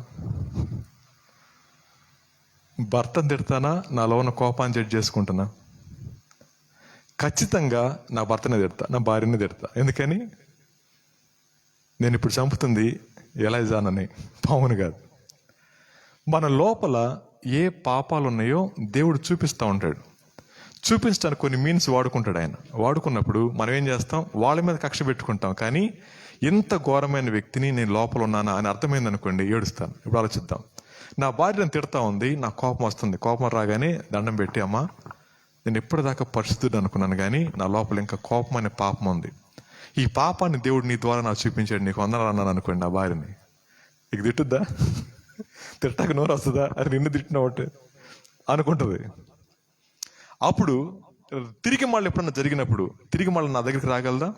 భర్తను తిడతానా, నాలో ఉన్న కోపాన్ని జడ్జ్ చేసుకుంటున్నా? ఖచ్చితంగా నా భర్తనే తిడతా, నా భార్యనే తిడతా. ఎందుకని? నేను ఇప్పుడు చంపుతుంది ఎలైజానని, పాముని కాదు. మన లోపల ఏ పాపాలు ఉన్నాయో దేవుడు చూపిస్తూ ఉంటాడు. చూపించడానికి కొన్ని మీన్స్ వాడుకుంటాడు ఆయన. వాడుకున్నప్పుడు మనం ఏం చేస్తాం, వాళ్ళ మీద కక్ష పెట్టుకుంటాం. కానీ ఇంత ఘోరమైన వ్యక్తిని నేను లోపల ఉన్నానా అని అర్థమైంది అనుకోండి, ఏడుస్తాను. ఇప్పుడు ఆలోచిద్దాం. నా భార్య నన్ను తిడతా ఉంది, నాకు కోపం వస్తుంది. కోపం రాగానే దండం పెట్టి, అమ్మా నేను ఇప్పటిదాకా పరిశుద్ధుడు అనుకున్నాను, కానీ నా లోపల ఇంకా కోపం అనే పాపం ఉంది. ఈ పాపాన్ని దేవుడు నీ ద్వారా నాకు చూపించాడు, నీకు వందనాలు అన్నాను అనుకోండి నా భార్యని. నీకు తిట్టుద్దా? తిట్టాక నోరు వస్తుందా? అది నిన్ను తిట్టిన ఒకటి అనుకుంటుంది. అప్పుడు తిరిగి మళ్ళీ ఎప్పుడన్నా జరిగినప్పుడు తిరిగి మళ్ళీ నా దగ్గరికి రాగలదా?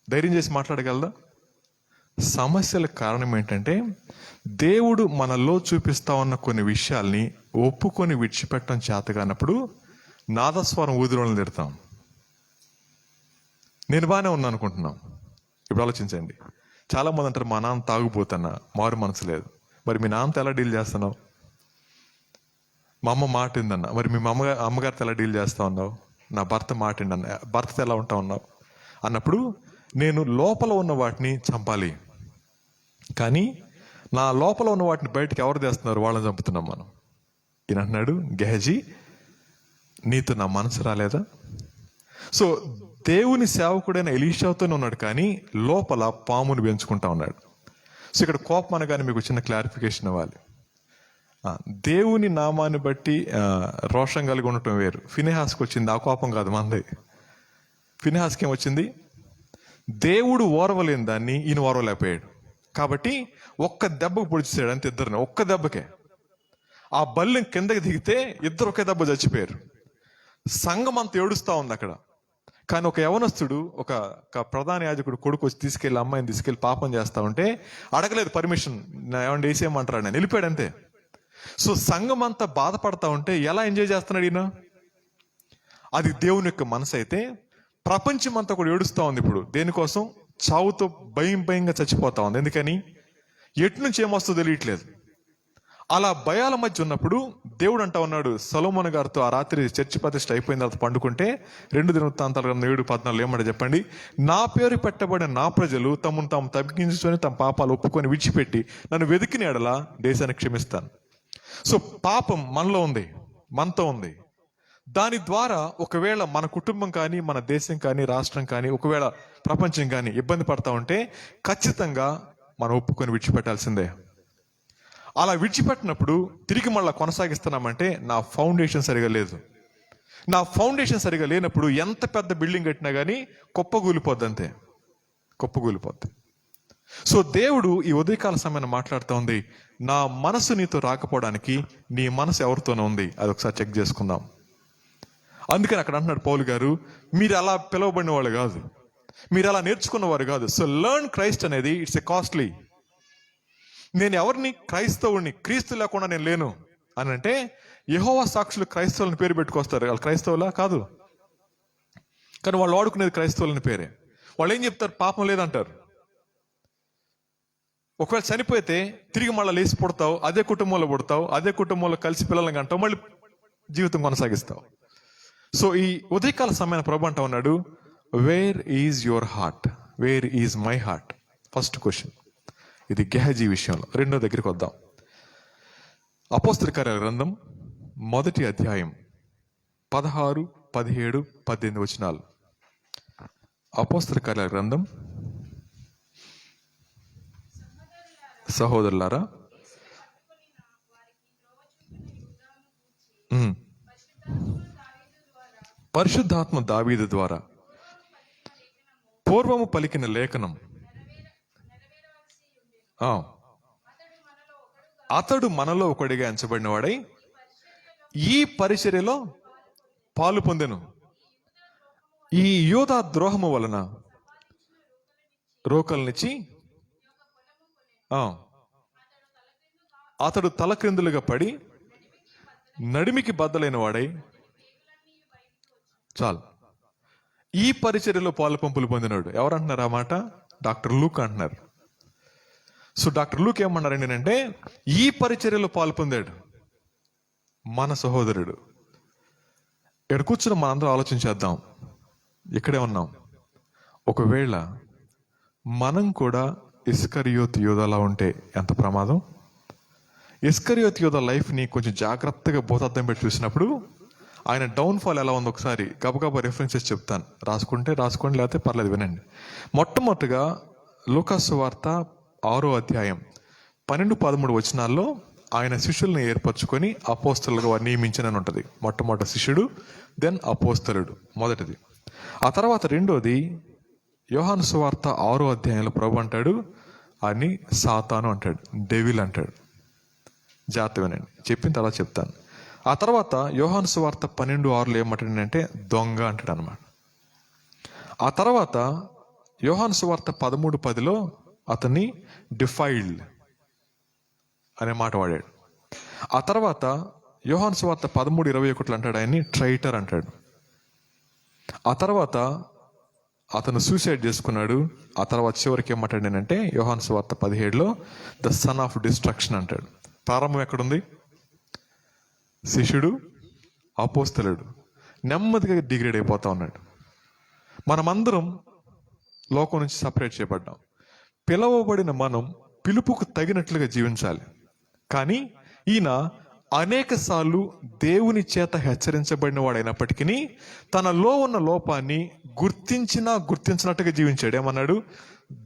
ధైర్యం చేసి మాట్లాడగలదా? సమస్యల కారణం ఏంటంటే దేవుడు మనలో చూపిస్తా ఉన్న కొన్ని విషయాల్ని ఒప్పుకొని విడిచిపెట్టడం చేత కానప్పుడు నాదస్వరం ఊదిలోని తిడతాం. నేను బాగానే ఉన్నా అనుకుంటున్నాం. ఇప్పుడు ఆలోచించండి. చాలా మంది అంటారు, మా నాన్న తాగుపోతున్నా, మారు మనసు లేదు. మరి మీ నాన్నతో ఎలా డీల్ చేస్తున్నావు? మా అమ్మ మాటిందన్నా, మరి మీ అమ్మగారితో ఎలా డీల్ చేస్తా ఉన్నావు? నా భర్త మాటిండన్నా, భర్తతో ఎలా ఉంటా ఉన్నావు అన్నప్పుడు నేను లోపల ఉన్న వాటిని చంపాలి. కానీ నా లోపల ఉన్న వాటిని బయటకు ఎవరు తెస్తున్నారు? వాళ్ళని చంపుతున్నాం మనం. ఈయన అంటున్నాడు, గెహజీ నీతో నా మనసు రాలేదా? సో దేవుని సేవకుడైన ఎలీషాతోనే ఉన్నాడు, కానీ లోపల పాముని పెంచుకుంటా ఉన్నాడు. సో ఇక్కడ కోపం అనగానే మీకు చిన్న క్లారిఫికేషన్ ఇవ్వాలి. దేవుని నామాన్ని బట్టి రోషం కలిగి ఉండటం వేరు. ఫినెహాస్కి వచ్చింది ఆ కోపం కాదు, మంది. ఫినెహాస్కి ఏమొచ్చింది? దేవుడు ఓర్వలేని దాన్ని ఈయన ఓర్వలేకపోయాడు. కాబట్టి ఒక్క దెబ్బకు పొడిచేసాడు అంతే, ఇద్దరిని ఒక్క దెబ్బకే. ఆ బల్లి కిందకి దిగితే ఇద్దరు ఒకే దెబ్బ చచ్చిపోయారు. సంఘం అంతా ఏడుస్తూ ఉంది అక్కడ. కానీ ఒక యవనస్తుడు, ఒక ప్రధాన యాజకుడు కొడుకు వచ్చి తీసుకెళ్లి అమ్మాయిని తీసుకెళ్లి పాపం చేస్తా ఉంటే అడగలేదు పర్మిషన్, ఏమన్నా వేసేయమంటారా, నేను వెళ్ళిపోయాడు అంతే. సో సంఘం అంతా బాధపడతా ఉంటే ఎలా ఎంజాయ్ చేస్తున్నాడు ఈయన? అది దేవుని యొక్క మనసు అయితే ప్రపంచం అంతా కూడా ఏడుస్తూ ఉంది ఇప్పుడు. దేనికోసం? చావుతో భయంగా చచ్చిపోతా ఉంది. ఎందుకని? ఎటు నుంచి ఏమొస్తుందో తెలియట్లేదు. అలా భయాల మధ్య ఉన్నప్పుడు దేవుడు అంటా ఉన్నాడు సొలొమోను గారితో, ఆ రాత్రి చర్చి ప్రతిష్ఠ అయిపోయిన తర్వాత పండుకుంటే 2 దినవృత్తాంతాల 7:14 ఏమంటే చెప్పండి, నా పేరు పెట్టబడిన నా ప్రజలు తమను తాము తగ్గించుకొని తమ పాపాలు ఒప్పుకొని విడిచిపెట్టి నన్ను వెతికిన ఎడల దేశాన్ని క్షమిస్తాను. సో పాపం మనలో ఉంది, మనతో ఉంది. దాని ద్వారా ఒకవేళ మన కుటుంబం కానీ, మన దేశం కానీ, రాష్ట్రం కానీ, ఒకవేళ ప్రపంచం కానీ ఇబ్బంది పడతా ఉంటే ఖచ్చితంగా మనం ఒప్పుకొని విడిచిపెట్టాల్సిందే. అలా విడిచిపెట్టినప్పుడు తిరిగి మళ్ళీ కొనసాగిస్తున్నామంటే నా ఫౌండేషన్ సరిగా లేదు. నా ఫౌండేషన్ సరిగా లేనప్పుడు ఎంత పెద్ద బిల్డింగ్ కట్టినా కానీ కుప్పగూలిపోద్ది, అంతే, కుప్పగూలిపోద్ది. సో దేవుడు ఈ ఉదయకాల సమయాన్ని మాట్లాడుతూ ఉంది, నా మనసు నీతో రాకపోవడానికి నీ మనసు ఎవరితోనే ఉంది, అది ఒకసారి చెక్ చేసుకుందాం. అందుకని అక్కడ అంటున్నాడు పౌలు గారు, మీరు అలా పిలువబడిన వాళ్ళు కాదు, మీరు అలా నేర్చుకున్నవారు కాదు. సో లెర్న్ క్రైస్ట్ అనేది ఇట్స్ ఎ కాస్ట్లీ. నేను ఎవరిని? క్రైస్తవుడిని. క్రీస్తు లేకుండా నేను లేను అని అంటే యెహోవా సాక్షులు క్రైస్తవులని పేరు పెట్టుకొస్తారు. వాళ్ళు క్రైస్తవులా? కాదు. కానీ వాళ్ళు వాడుకునేది క్రైస్తవులని పేరే. వాళ్ళు ఏం చెప్తారు? పాపం లేదంటారు. ఒకవేళ చనిపోతే తిరిగి మళ్ళీ లేచి పుడతావు, అదే కుటుంబంలో పుడతావు, అదే కుటుంబంలో కలిసి పిల్లల్ని కంటావు, మళ్ళీ జీవితం కొనసాగిస్తావు. సో ఈ ఉదయకాల సమయాన్ని ప్రభు అంటా ఉన్నాడు, where is your heart, where is my heart. First question ఇది గెహజీ విషయంలో. రెండో దగ్గరికి వద్దాం. అపోస్తల కార్యాల గ్రంథం 1వ అధ్యాయం 16, 17, 18 వచనాలు. అపోస్తల కార్యాల గ్రంథం. సహోదరులారా, పరిశుద్ధాత్మ దావీదు ద్వారా పూర్వము పలికిన లేఖనం, అతడు మనలో ఒకడిగా ఎంచబడిన వాడై ఈ పరిచర్యలో పాలు పొందెను. ఈ యూదా ద్రోహము వలన రోకల్నిచ్చి అతడు తలక్రిందులుగా పడి నడిమికి బద్దలైన వాడై, చాలు, ఈ పరిచర్యలో పాలు పంపులు పొందినాడు. ఎవరంటున్నారు ఆ మాట? డాక్టర్ లూక్ అంటున్నారు. సో డాక్టర్ లూక్ ఏమన్నారండి అంటే, ఈ పరిచర్యలో పాలు పొందాడు మన సహోదరుడు. ఇక్కడ కూర్చుని మనందరం ఆలోచించేద్దాం. ఇక్కడే ఉన్నాం. ఒకవేళ మనం కూడా ఇస్కరియోతు యూదాలా ఉంటే ఎంత ప్రమాదం. ఇస్కరియోతు యూదా లైఫ్ని కొంచెం జాగ్రత్తగా భూతద్దం పెట్టి చూసినప్పుడు ఆయన డౌన్ఫాల్ ఎలా ఉందో ఒకసారి గబగబా రెఫరెన్సెస్ చెప్తాను. రాసుకోండి, లేకపోతే పర్లేదు వినండి. మొట్టమొదటిగా లూకాసు వార్త 6వ అధ్యాయం 12-13 వచనాల్లో ఆయన శిష్యుల్ని ఏర్పరచుకొని అపోస్తలుగా వారు నియమించనని ఉంటుంది. మొట్టమొదటి శిష్యుడు, దెన్ అపోస్తలుడు మొదటిది. ఆ తర్వాత రెండోది యోహాను సువార్త 6వ అధ్యాయంలో ప్రభు అంటాడు అని సాతాను అంటాడు, డెవిల్ అంటాడు. జాగ్రత్త వినండి, చెప్పిన తర్వాత చెప్తాను. ఆ తర్వాత యోహాను సువార్త 12:6లో ఏమంటాడంటే దొంగ అంటాడు అనమాట. ఆ తర్వాత యోహాను సువార్త 13:10లో అతన్ని డిఫైల్డ్ అనే మాట వాడాడు. ఆ తర్వాత యోహాను సువార్త 13:21 అంటాడు ఆయన్ని ట్రైటర్ అంటాడు. ఆ తర్వాత అతను సూసైడ్ చేసుకున్నాడు. ఆ తర్వాత చివరికి ఏమంటాడంటే యోహాను సువార్త 17లో ద సన్ ఆఫ్ డిస్ట్రక్షన్ అంటాడు. ప్రారంభం ఎక్కడుంది? శిష్యుడు, అపోస్తలుడు, నెమ్మదిగా డిగ్రేడ్ అయిపోతా ఉన్నాడు. మనమందరం లోకం నుంచి సపరేట్ చేయబడ్డాం. పిలవబడిన మనం పిలుపుకు తగినట్లుగా జీవించాలి. కానీ ఈయన అనేక సార్లు దేవుని చేత హెచ్చరించబడిన వాడైనప్పటికీ తనలో ఉన్న లోపాన్ని గుర్తించినట్టుగా జీవించాడు. ఏమన్నాడు?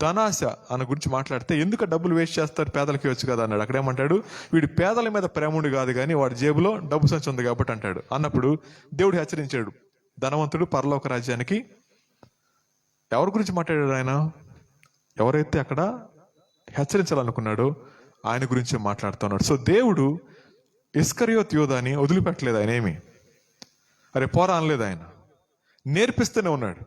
ధనాశ అన్న గురించి మాట్లాడితే, ఎందుకు డబ్బులు వేస్ట్ చేస్తారు, పేదలకి వచ్చు కదా అన్నాడు. అక్కడేమంటాడు? వీడి పేదల మీద ప్రేముడు కాదు కానీ వాడి జేబులో డబ్బు సంచి ఉంది కాబట్టి అంటాడు. అన్నప్పుడు దేవుడు హెచ్చరించాడు, ధనవంతుడు పరలోక రాజ్యానికి. ఎవరి గురించి మాట్లాడాడు ఆయన? ఎవరైతే అక్కడ హెచ్చరించాలనుకున్నాడో ఆయన గురించి మాట్లాడుతున్నాడు. సో దేవుడు ఇస్కరియోతు యూదాని వదిలిపెట్టలేదు. ఆయన ఏమి పోరా అనలేదు. ఆయన నేర్పిస్తూనే ఉన్నాడు,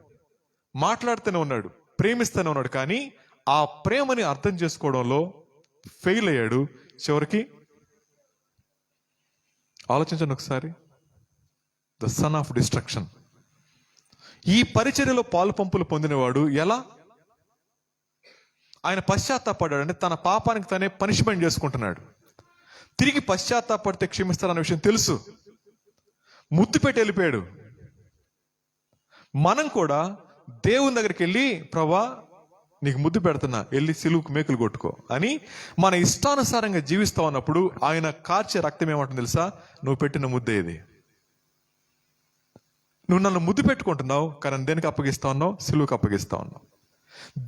మాట్లాడుతూనే ఉన్నాడు, ప్రేమిస్తూనే ఉన్నాడు. కానీ ఆ ప్రేమని అర్థం చేసుకోవడంలో ఫెయిల్ అయ్యాడు. చివరికి ఆలోచించండి ఒకసారి, ద సన్ ఆఫ్ డిస్ట్రక్షన్. ఈ పరిచర్యలో పాలు పంపులు పొందినవాడు ఎలా? ఆయన పశ్చాత్తాపడ్డాడంటే తన పాపానికి తనే పనిష్మెంట్ చేసుకుంటున్నాడు. తిరిగి పశ్చాత్తాపడితే క్షమిస్తారన్న విషయం తెలుసు, ముద్దు పెట్టి వెళ్ళిపోయాడు. మనం కూడా దేవుని దగ్గరికి వెళ్ళి, ప్రభా నీకు ముద్దు పెడుతున్నా, వెళ్ళి సిలువుకు మేకులు కొట్టుకో అని మన ఇష్టానుసారంగా జీవిస్తా ఉన్నప్పుడు ఆయన కార్చే రక్తం ఏమంటుంది తెలుసా? నువ్వు పెట్టిన ముద్దే ఇది. నువ్వు నన్ను ముద్దు పెట్టుకుంటున్నావు, కానీ దేనికి అప్పగిస్తా ఉన్నావు? సిలువుకు అప్పగిస్తా ఉన్నావు.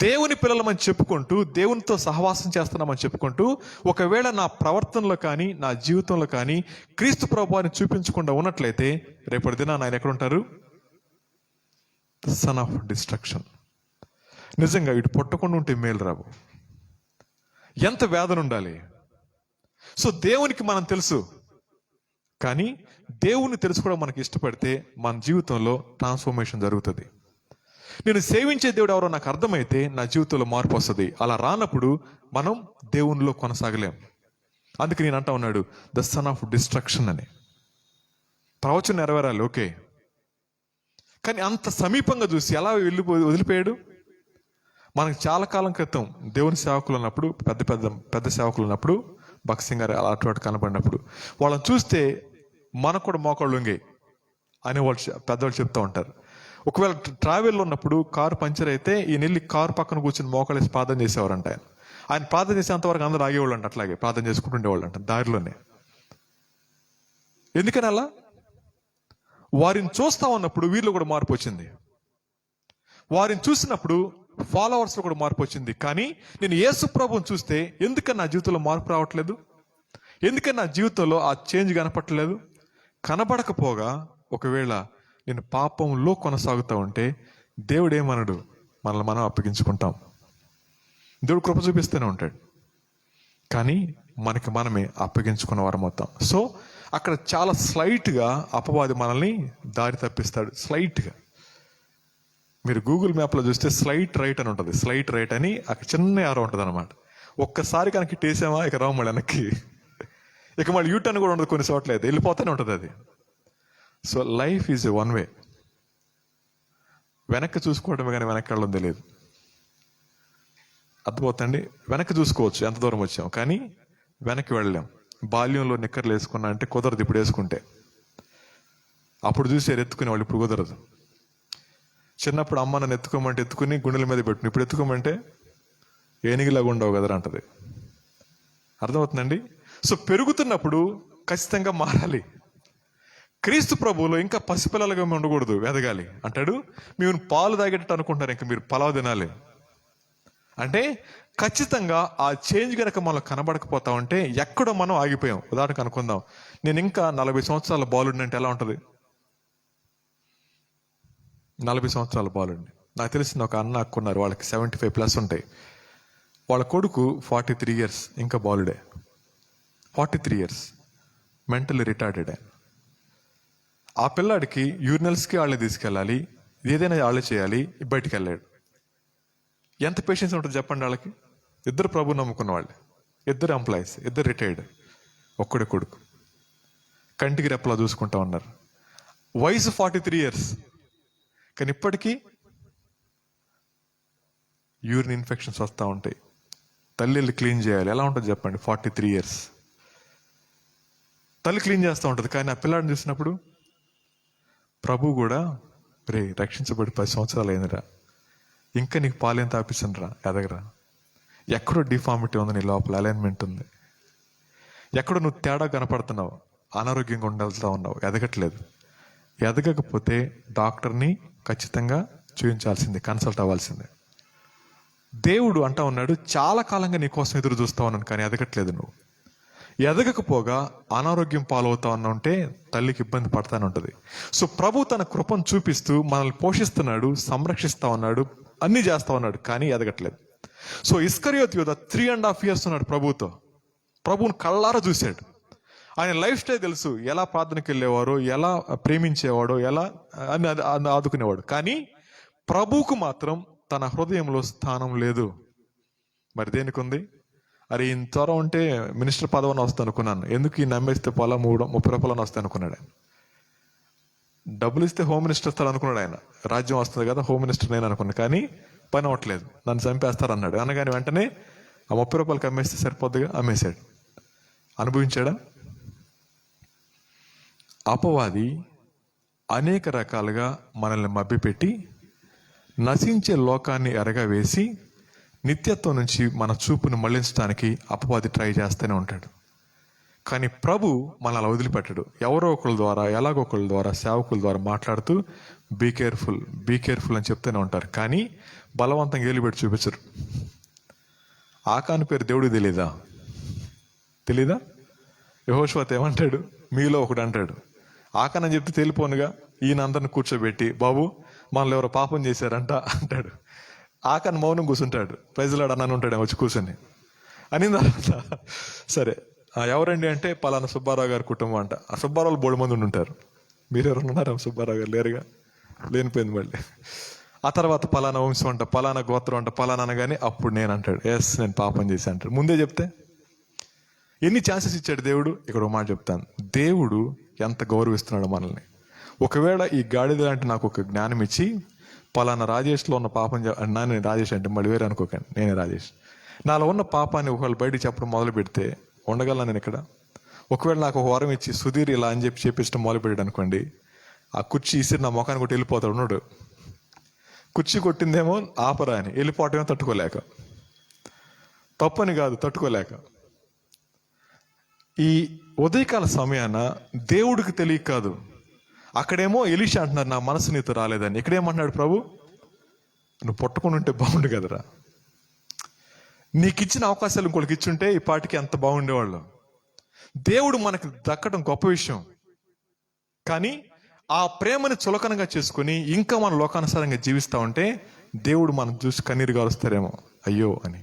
దేవుని పిల్లలమని చెప్పుకుంటూ, దేవునితో సహవాసం చేస్తున్నామని చెప్పుకుంటూ, ఒకవేళ నా ప్రవర్తనలో కానీ నా జీవితంలో కానీ క్రీస్తు ప్రభువుని చూపించకుండా ఉన్నట్లయితే రేపటి దినాన ఆయన ఎక్కడుంటారు? Son of destruction. నిజంగా ఇటు పుట్టకుండా ఉంటే మేలు రావు. ఎంత వేదన ఉండాలి. సో దేవునికి మనం తెలుసు, కానీ దేవుణ్ణి తెలుసుకోవడం మనకి ఇష్టపడితే మన జీవితంలో ట్రాన్స్ఫర్మేషన్ జరుగుతుంది. నేను సేవించే దేవుడు ఎవరో నాకు అర్థమైతే నా జీవితంలో మార్పు వస్తుంది. అలా రానప్పుడు మనం దేవునిలో కొనసాగలేం. అందుకే నేను అంటా ఉన్నాడు ద సన్ ఆఫ్ డిస్ట్రక్షన్ అని. ప్రవచనం నెరవేరాలి, ఓకే, కానీ అంత సమీపంగా చూసి ఎలా వదిలిపోయాడు? మనకు చాలా కాలం క్రితం దేవుని సేవకులు ఉన్నప్పుడు, పెద్ద సేవకులు ఉన్నప్పుడు, భక్సింగ్ గారు అటు కనపడినప్పుడు వాళ్ళని చూస్తే మనకు కూడా మోకాళ్ళు వంగే అని పెద్దవాళ్ళు చెప్తూ ఉంటారు. ఒకవేళ ట్రావెల్లో ఉన్నప్పుడు కారు పంచర్ అయితే ఈ నెల్లి కారు పక్కన కూర్చొని మోకాళ్ళేసి ప్రార్థన చేసేవారంట. ఆయన ప్రార్థన చేసేంతవరకు అందరూ ఆగేవాళ్ళు అంట, అట్లాగే ప్రార్థన చేసుకుంటుండేవాళ్ళు అంట దారిలోనే. ఎందుకని అలా? వారిని చూస్తా ఉన్నప్పుడు వీరిలో కూడా మార్పు వచ్చింది. వారిని చూసినప్పుడు ఫాలోవర్స్లో కూడా మార్పు వచ్చింది. కానీ నేను యేసు ప్రభువుని చూస్తే ఎందుకని నా జీవితంలో మార్పు రావట్లేదు? ఎందుకని నా జీవితంలో ఆ చేంజ్ కనపట్టలేదు? కనబడకపోగా ఒకవేళ నేను పాపంలో కొనసాగుతూ ఉంటే దేవుడు ఏమనడు, మనల్ని మనం అప్పగించుకుంటాం. దేవుడు కృప చూపిస్తూనే ఉంటాడు, కానీ మనకి మనమే అప్పగించుకున్న వారం అవుతాం. సో అక్కడ చాలా స్లైట్గా అపవాది మనల్ని దారి తప్పిస్తాడు. స్లైట్గా మీరు గూగుల్ మ్యాప్లో చూస్తే స్లైట్ రైట్ అని ఉంటుంది. స్లైట్ రైట్ అని అక్కడ చిన్న యారో ఉంటుంది అనమాట. ఒక్కసారి కనుక ఇట్టేసామా ఇక రావు మళ్ళీ వెనక్కి. ఇక మళ్ళీ యూటర్న్ కూడా ఉండదు, కొన్ని చోట్ల అయితే వెళ్ళిపోతూనే ఉంటుంది అది. So life is one way. వెనక్కి చూసుకోవడమే కానీ వెనక్కి వెళ్ళడం తెలియదు. అర్థమవుతండి? వెనక్కి చూసుకోవచ్చు ఎంత దూరం వచ్చాం, కానీ వెనక్కి వెళ్ళలేం. బాల్యంలో నిక్కర్లు వేసుకున్నా అంటే కుదరదు ఇప్పుడు వేసుకుంటే. అప్పుడు చూసి ఎత్తుకునే వాళ్ళు ఇప్పుడు కుదరదు. చిన్నప్పుడు అమ్మ నన్ను ఎత్తుకోమంటే ఎత్తుకుని గుండెల మీద పెట్టుకుని, ఇప్పుడు ఎత్తుకోమంటే ఏనిగిలాగా ఉండవు కదరా అంటది. అర్థమవుతుందండి? సో పెరుగుతున్నప్పుడు ఖచ్చితంగా మారాలి. క్రీస్తు ప్రభువులో ఇంకా పసిపిల్లలుగా ఉండకూడదు, ఎదగాలి అంటాడు. మేము పాలు తాగేటట్టు అనుకుంటారు, ఇంకా మీరు పలావ్ తినాలి అంటే ఖచ్చితంగా ఆ చేంజ్ కనుక మనం కనబడకపోతా ఉంటే ఎక్కడో మనం ఆగిపోయాం. ఉదాహరణకు అనుకుందాం, నేను ఇంకా 40 సంవత్సరాల బాలుడిని అంటే ఎలా ఉంటుంది? 40 సంవత్సరాల బాలుడిని. నాకు తెలిసిన ఒక అన్న అక్కున్నారు, వాళ్ళకి 75+ ఉంటాయి. వాళ్ళ కొడుకు 43 years, ఇంకా బాలుడే. 43 years, మెంటల్లీ రిటార్డెడ్. ఆ పిల్లాడికి యూరినల్స్కి వాళ్ళని తీసుకెళ్ళాలి, ఏదైనా వాళ్ళే చేయాలి, బయటికి వెళ్ళాడు. ఎంత పేషెన్స్ ఉంటుంది చెప్పండి వాళ్ళకి? ఇద్దరు ప్రభు నమ్ముకున్న వాళ్ళు, ఇద్దరు ఎంప్లాయీస్, ఇద్దరు రిటైర్డ్, ఒక్కడే కొడుకు, కంటికి రెప్పలా చూసుకుంటా ఉన్నారు. వయసు 43 years, కానీ ఇప్పటికీ యూరిన్ ఇన్ఫెక్షన్స్ వస్తూ ఉంటాయి. తల్లి క్లీన్ చేయాలి, ఎలా ఉంటుంది చెప్పండి? 43 years తల్లి క్లీన్ చేస్తూ ఉంటుంది. కానీ ఆ పిల్లాడిని చూసినప్పుడు ప్రభు కూడా, రే రక్షించబడి 10 సంవత్సరాలు అయిందిరా, ఇంకా నీకు పాలేం తాపిస్తుండ్రా, ఎదగరా. ఎక్కడో డిఫార్మిటీ ఉంది నీ లోపల, అలైన్మెంట్ ఉంది, ఎక్కడో నువ్వు తేడా కనపడుతున్నావు, అనారోగ్యంగా ఉండాల్సి ఉన్నావు, ఎదగట్లేదు. ఎదగకపోతే డాక్టర్ని ఖచ్చితంగా చూపించాల్సిందే, కన్సల్ట్ అవ్వాల్సిందే. దేవుడు అంటా ఉన్నాడు, చాలా కాలంగా నీ కోసం ఎదురు చూస్తా ఉన్నాను, కానీ ఎదగట్లేదు. నువ్వు ఎదగకపోగా అనారోగ్యం పాలవుతా ఉన్నా ఉంటే తల్లికి ఇబ్బంది పడతానే ఉంటుంది. సో ప్రభు తన కృపను చూపిస్తూ మనల్ని పోషిస్తున్నాడు, సంరక్షిస్తా ఉన్నాడు, అన్ని చేస్తా ఉన్నాడు, కానీ ఎదగట్లేదు. సో ఇస్కరియోతు యూదా 3.5 years ఉన్నాడు ప్రభువుతో. ప్రభువుని కళ్ళారా చూశాడు. ఆయన లైఫ్ స్టైల్ తెలుసు, ఎలా ప్రార్థనకి వెళ్ళేవారో, ఎలా ప్రేమించేవాడో, ఎలా అని ఆదుకునేవాడు. కానీ ప్రభువుకు మాత్రం తన హృదయంలో స్థానం లేదు. మరి దేనికి ఉంది? అరే ఇంత త్వర ఉంటే మినిస్టర్ పదవిని వస్తా అనుకున్నాను, ఎందుకు ఈ నమ్మేస్తే పొలం 30 రూపాయలని వస్తాయి అనుకున్నాడు ఆయన. డబ్బులు ఇస్తే హోమ్ మినిస్టర్ వస్తాడు అనుకున్నాడు ఆయన. రాజ్యం వస్తుంది కదా, హోమ్ మినిస్టర్ నేను అనుకున్నాను, కానీ పని అవ్వట్లేదు, నన్ను చంపేస్తారు అన్నాడు. అనగానే వెంటనే ఆ 30 రూపాయలకి అమ్మేస్తే సరిపోద్దిగా, అమ్మేశాడు. అనుభవించాడా? అపవాది అనేక రకాలుగా మనల్ని మభ్యపెట్టి నశించే లోకాన్ని ఎరగవేసి నిత్యత్వం నుంచి మన చూపును మళ్లించడానికి అపవాది ట్రై చేస్తూనే ఉంటాడు. కానీ ప్రభు మనల్ని వదిలిపెట్టడు. ఎవరో ఒకళ్ళ ద్వారా, ఎలాగొకళ్ళ ద్వారా, సేవకుల ద్వారా మాట్లాడుతూ బీ కేర్ఫుల్, బీ కేర్ఫుల్ అని చెప్తూనే ఉంటారు. కానీ బలవంతంగా ఏలిపెట్టి చూపించరు. ఆకాను పేరు దేవుడికి తెలీదా? యెహోషువ ఏమంటాడు? మీలో ఒకడు అంటాడు, ఆకానని చెప్తే తెలిపోనుగా, ఈయన అందరిని కూర్చోబెట్టి, బాబు మనలో ఎవరో పాపం చేశారంట అంటాడు. ఆకాన్ మౌనం కూర్చుంటాడు, ప్రైజ్లాడు అన్నాను ఉంటాడు వచ్చి కూర్చొని. అని తర్వాత సరే ఎవరండి అంటే పలానా సుబ్బారావు గారి కుటుంబం అంట. ఆ సుబ్బారావులు 3 మంది ఉంటారు. మీరెవరు ఉన్నారు? సుబ్బారావు గారు లేరుగా, లేనిపోయింది మళ్ళీ. ఆ తర్వాత పలానా వంశం అంట, పలానా గోత్రం అంట, పలానా అనగానే అప్పుడు నేను అంటాడు, ఎస్ నేను పాపం చేశాను అంటాడు. ముందే చెప్తే ఎన్ని ఛాన్సెస్ ఇచ్చాడు దేవుడు. ఇక్కడ ఒక మాట చెప్తాను, దేవుడు ఎంత గౌరవిస్తున్నాడు మనల్ని. ఒకవేళ ఈ గాడిద లాంటి నాకు ఒక జ్ఞానం ఇచ్చి పలానా రాజేష్లో ఉన్న పాపం, నాన్న రాజేష్ అంటే మళ్ళీ వేరే అనుకోకండి, నేనే రాజేష్, నాలో ఉన్న పాపాన్ని ఒకవేళ బయటికి చెప్పడం మొదలు పెడితే ఉండగలను నేను ఇక్కడ. ఒకవేళ నాకు ఒక వరం ఇచ్చి సుధీర్ ఇలా అని చెప్పిష్టం మొదలు పెట్టాడు అనుకోండి, ఆ కుర్చీ ఇసిరి నా ముఖాన్ని కొట్టి వెళ్ళిపోతాడు. ఉన్నాడు కుర్చీ కొట్టిందేమో ఆపరా అని, వెళ్ళిపోవటమేమో తట్టుకోలేక, తప్పని కాదు తట్టుకోలేక. ఈ ఉదయకాల సమయాన దేవుడికి తెలియక కాదు, అక్కడేమో ఎలీషా అంటున్నారు నా మనసు నీతో రాలేదని. ఇక్కడేమంటున్నాడు ప్రభు, నువ్వు పట్టుకుని ఉంటే బాగుండు కదరా, నీకు ఇచ్చిన అవకాశాలు ఇంకోటికి ఇచ్చుంటే ఈ పాటికి ఎంత బాగుండేవాళ్ళు. దేవుడు మనకు దక్కడం గొప్ప విషయం, కానీ ఆ ప్రేమని చులకనగా చేసుకుని ఇంకా మన లోకానుసారంగా జీవిస్తా ఉంటే దేవుడు మనం చూసి కన్నీరు గారుస్తారేమో అయ్యో అని.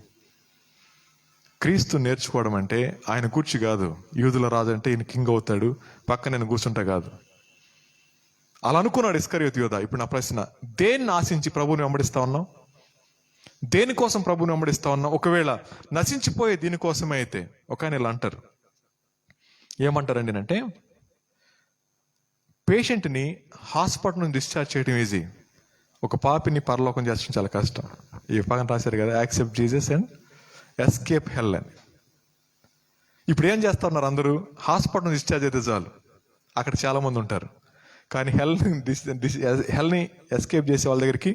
క్రీస్తు నేర్చుకోవడం అంటే ఆయన కూర్చి కాదు, యూదుల రాజు అంటే ఈయన కింగ్ అవుతాడు, పక్క నేను కూర్చుంటా కాదు. అలా అనుకున్నాడు ఇస్కరియోతు యూదా. ఇప్పుడు నా ప్రశ్న, దేన్ని ఆశించి ప్రభువుని వెంబడిస్తా ఉన్నాం? దేనికోసం ప్రభువుని వెంబడిస్తా ఉన్నాం? ఒకవేళ నశించిపోయే దీనికోసమే అయితే ఒక ఆయన ఇలా అంటారు, ఏమంటారండి అంటే, పేషెంట్ని హాస్పిటల్ నుంచి డిశ్చార్జ్ చేయడం ఈజీ, ఒక పాపిని పరలోకం చేర్చడం చాలా కష్టం. ఈ పక్కన రాశారు కదా, యాక్సెప్ట్ జీసస్ అండ్ ఎస్కేప్ హెల్ అని. ఇప్పుడు ఏం చేస్తా ఉన్నారు అందరూ? హాస్పిటల్ నుంచి డిశ్చార్జ్ అయితే చాలు, అక్కడ చాలా మంది ఉంటారు, కానీ హెల్ని ఎస్కేప్ చేసే వాళ్ళ దగ్గరికి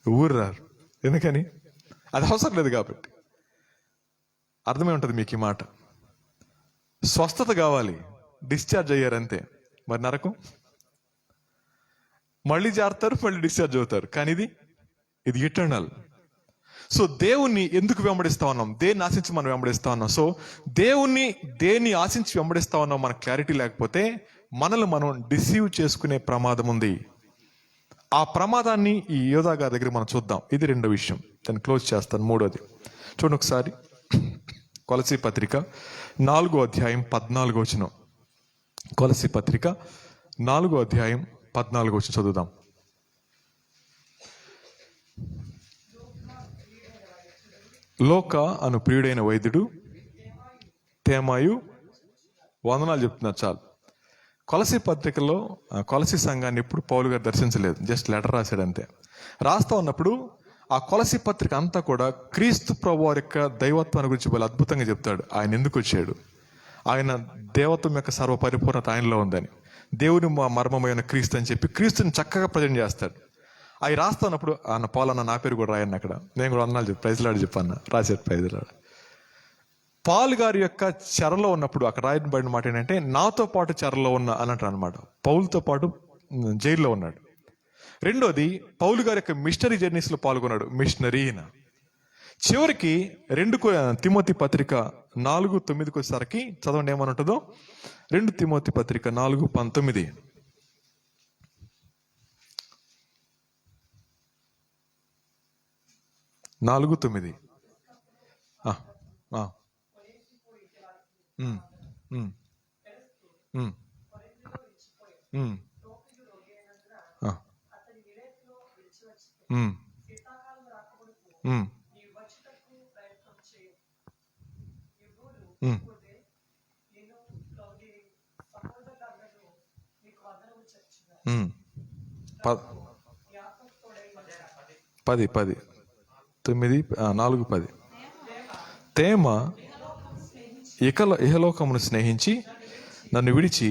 ఊరు రారు. ఎందుకని? అది అవసరం లేదు కాబట్టి. అర్థమే ఉంటుంది మీకు ఈ మాట. స్వస్థత కావాలి, డిశ్చార్జ్ అయ్యారు అంతే. మరి నరకం మళ్ళీ జారుతారు, మళ్ళీ డిశ్చార్జ్ అవుతారు. కానీ ఇది ఇటర్నల్. సో దేవుణ్ణి ఎందుకు వెంబడిస్తా ఉన్నాం? దేన్ని ఆశించి మనం వెంబడిస్తా ఉన్నాం? సో దేన్ని ఆశించి వెంబడిస్తా ఉన్నాం మనకు క్లారిటీ లేకపోతే మనల్ని మనం డిసీవ్ చేసుకునే ప్రమాదం ఉంది. ఆ ప్రమాదాన్ని ఈ యోధా గారి దగ్గర మనం చూద్దాం. ఇది రెండో విషయం, దాన్ని క్లోజ్ చేస్తాను. మూడోది చూడండి ఒకసారి, కొలసీ పత్రిక 4వ అధ్యాయం 14వ వచనం. కొలసీ పత్రిక 4వ అధ్యాయం 14వ వచనం చదువుదాం. లోక అను ప్రియుడైన వైద్యుడు తేమాయు వందనాలు చెప్తున్నారు. చాలు. కొలసీ పత్రికలో కొలసీ సంఘాన్ని ఎప్పుడు పౌలు గారు దర్శించలేదు, జస్ట్ లెటర్ రాశాడు అంతే. రాస్తా ఉన్నప్పుడు ఆ కొలసీ పత్రిక అంతా కూడా క్రీస్తు ప్రభువారి యొక్క దైవత్వాన్ని గురించి వాళ్ళు అద్భుతంగా చెప్తాడు. ఆయన ఎందుకు వచ్చాడు, ఆయన దేవత్వం యొక్క సర్వ పరిపూర్ణత ఆయనలో ఉందని, దేవుని మర్మమైన క్రీస్తు అని చెప్పి క్రీస్తుని చక్కగా ప్రజెంట్ చేస్తాడు. అవి రాస్తా ఉన్నప్పుడు అన్న పాలన్న నా పేరు కూడా రాయన్న, అక్కడ నేను కూడా అన్నాను చెప్పి ప్రైజ్లాడు చెప్పన్న రాశాడు. ప్రైజ్లాడు పాల్ గారి యొక్క చెరలో ఉన్నప్పుడు అక్కడ రాయబడిన మాట ఏంటంటే నాతో పాటు చెరలో ఉన్న అన్నట్టు అనమాట. పౌలుతో పాటు జైల్లో ఉన్నాడు. రెండోది పౌలు గారి యొక్క మిషనరీ జర్నీస్ లో పాల్గొన్నాడు, మిషనరీ. చివరికి 2 తిమోతి పత్రిక 4:9 వచ్చేసరికి చదవండి ఏమని ఉంటుందో. 2 తిమోతి పత్రిక 4:19. 4:9. పది 9:4-10. తేమ ఇహలోకమును స్నేహించి నన్ను విడిచి,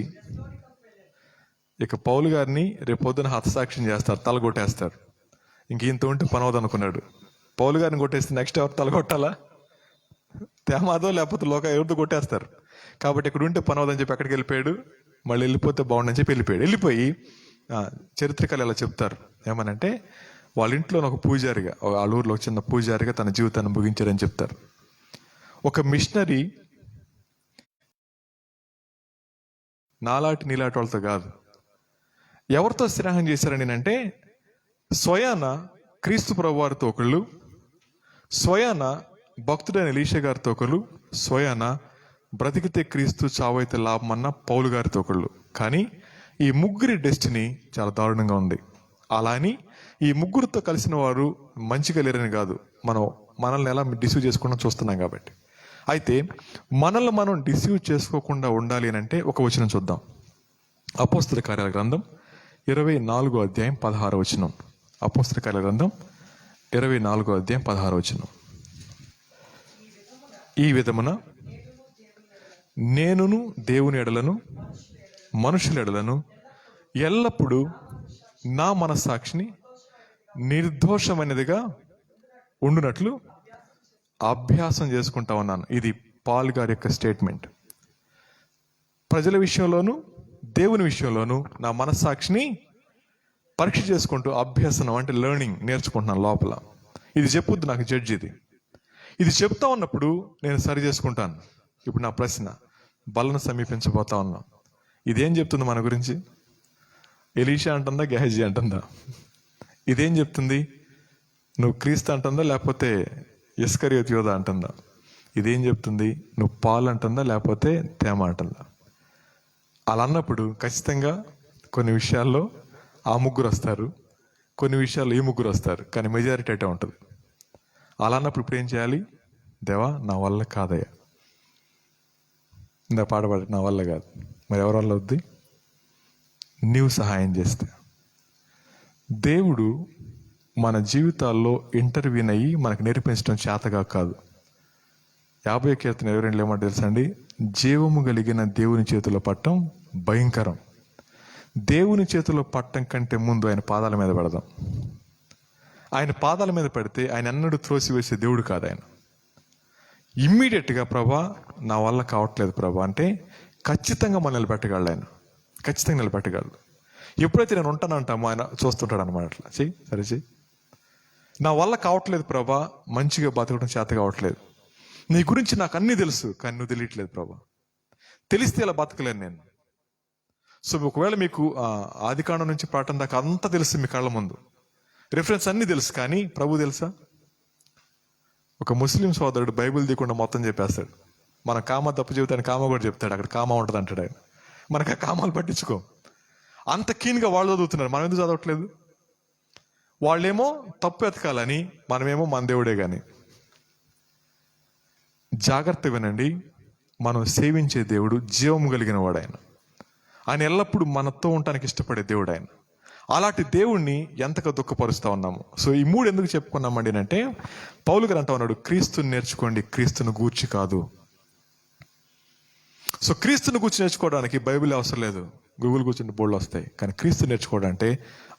ఇక పౌలు గారిని రేపు పొద్దున హతసాక్ష్యం చేస్తారు, తలగొట్టేస్తారు. ఇంక ఇంత ఉంటే పనవద్దు అనుకున్నాడు. పౌలు గారిని కొట్టేస్తే నెక్స్ట్ ఎవరు తలగొట్టాలా? తేమాదో లేకపోతే ఎవరితో కొట్టేస్తారు. కాబట్టి ఇక్కడ ఉంటే పనవద్దని చెప్పి ఎక్కడికి వెళ్ళిపోయాడు. మళ్ళీ వెళ్ళిపోతే బాగుండని చెప్పి వెళ్ళిపోయి చరిత్రకాలు ఇలా చెప్తారు ఏమనంటే వాళ్ళ ఇంట్లో ఒక పూజారిగా, వాళ్ళ ఊర్లో చిన్న పూజారిగా తన జీవితాన్ని ముగించారని చెప్తారు. ఒక మిషనరీ నీలాటి వాళ్ళతో కాదు, ఎవరితో స్నేహం చేశారని అంటే స్వయాన క్రీస్తు ప్రభు వారితో ఒకళ్ళు, స్వయాన భక్తుడైన ఎలీషా గారితో ఒకళ్ళు, స్వయాన బ్రతికితే క్రీస్తు చావైతే లాభం అన్న పౌలు గారితో ఒకళ్ళు. కానీ ఈ ముగ్గురి డెస్టినీ చాలా దారుణంగా ఉంది. అలా అని ఈ ముగ్గురితో కలిసిన వారు మంచిగా లేరని కాదు, మనల్ని ఎలా డిసీవ్ చేసుకుంటూ చూస్తున్నాం కాబట్టి. అయితే మనల్ని మనం డిసీవ్ చేసుకోకుండా ఉండాలి అని అంటే ఒక వచనం చూద్దాం. అపోస్తల కార్యాల గ్రంథం 24వ అధ్యాయం 16వ వచనం. అపోస్తల కార్యాల గ్రంథం 24వ అధ్యాయం 16వ వచనం. ఈ విధమున నేనును దేవుని ఎడలను మనుషుల ఎడలను ఎల్లప్పుడూ నా మనస్సాక్షిని నిర్దోషమైనదిగా ఉండునట్లు అభ్యాసం చేసుకుంటా ఉన్నాను. ఇది పాల్ గారి యొక్క స్టేట్మెంట్. ప్రజల విషయంలోనూ దేవుని విషయంలోనూ నా మనస్సాక్షిని పరీక్ష చేసుకుంటూ అభ్యాసనం అంటే లెర్నింగ్ నేర్చుకుంటున్నాను లోపల. ఇది చెప్పొద్దు నాకు జడ్జి, ఇది చెప్తా ఉన్నప్పుడు నేను సరి చేసుకుంటాను. ఇప్పుడు నా ప్రశ్న, బలను సమీపించబోతా ఉన్నా, ఇదేం చెప్తుంది మన గురించి? ఎలీషా అంటుందా, గెహజీ అంటుందా? ఇదేం చెప్తుంది? నువ్వు క్రీస్తు అంటుందా లేకపోతే ఇస్కరియోతు యోధా అంటుందా? ఇదేం చెప్తుంది? నువ్వు పాలు అంటుందా లేకపోతే తేమ అంటుందా? అలా అన్నప్పుడు ఖచ్చితంగా కొన్ని విషయాల్లో ఆ ముగ్గురు వస్తారు, కొన్ని విషయాల్లో ఈ ముగ్గురు వస్తారు, కానీ మెజారిటీ అటే ఉంటుంది. అలా అన్నప్పుడు ఇప్పుడు ఏం చేయాలి? దేవా నా వల్ల కాదయ్యా, ఇందా పాడబడి నా వల్ల కాదు, మరి ఎవరి వల్ల వద్ది? నీవు సహాయం చేస్తే. దేవుడు మన జీవితాల్లో ఇంటర్వ్యూన్ అయ్యి మనకు నేర్పించడం చేతగా కాదు. 50వ కీర్తన 22 ఏమంటే తెలుసా అండి? జీవము కలిగిన దేవుని చేతిలో పట్టడం భయంకరం. దేవుని చేతిలో పట్టడం కంటే ముందు ఆయన పాదాల మీద పెడదాం. ఆయన పాదాల మీద పెడితే ఆయన ఎన్నడూ త్రోసివేసే దేవుడు కాదు ఆయన. ఇమ్మీడియట్గా ప్రభా నా వల్ల కావట్లేదు ప్రభా అంటే ఖచ్చితంగా మనం నిలబెట్టగలడు ఆయన. ఖచ్చితంగా నిలబెట్టగలడు. ఎప్పుడైతే నేను ఉంటానంటామో ఆయన చూస్తుంటాడు అనమాట. అట్లా చెయ్యి, సరే చెయ్యి. నా వల్ల కావట్లేదు ప్రభా, మంచిగా బతకడం చేత కావట్లేదు. నీ గురించి నాకు అన్నీ తెలుసు, కానీ నువ్వు తెలియట్లేదు ప్రభా. తెలిస్తే ఇలా బతకలేను నేను. సో ఒకవేళ మీకు ఆదికాండం నుంచి పాఠం దాకా అంతా తెలుసు, మీ కళ్ళ ముందు రిఫరెన్స్ అన్నీ తెలుసు, కానీ ప్రభు తెలుసా? ఒక ముస్లిం సోదరుడు బైబిల్ తీయకుండా మొత్తం చెప్పేస్తాడు. మన కామ తప్పు చెబుతాను, కామ కూడా చెప్తాడు. అక్కడ కామ ఉంటుంది అంటాడు ఆయన. మనకు ఆ కామాలు పట్టించుకో. అంత కీన్గా వాళ్ళు చదువుతున్నారు, మనం ఎందుకు చదవట్లేదు? వాళ్ళేమో తప్పు ఎతకాలని, మనమేమో మన దేవుడే. కానీ జాగ్రత్త వినండి, మనం సేవించే దేవుడు జీవము కలిగిన వాడు ఆయన. ఆయన ఎల్లప్పుడూ మనతో ఉండటానికి ఇష్టపడే దేవుడు ఆయన. అలాంటి దేవుణ్ణి ఎంతగా దుఃఖపరుస్తూ ఉన్నాము. సో ఈ మూడు ఎందుకు చెప్పుకున్నామండి అంటే, పౌలు గారు అంటా ఉన్నాడు, క్రీస్తుని నేర్చుకోండి, క్రీస్తుని గూర్చి కాదు. సో క్రీస్తుని గూర్చి నేర్చుకోవడానికి బైబిల్ అవసరం లేదు, గూగుల్ కూర్చుని బోర్డులు వస్తాయి. కానీ క్రీస్తు నేర్చుకోవడం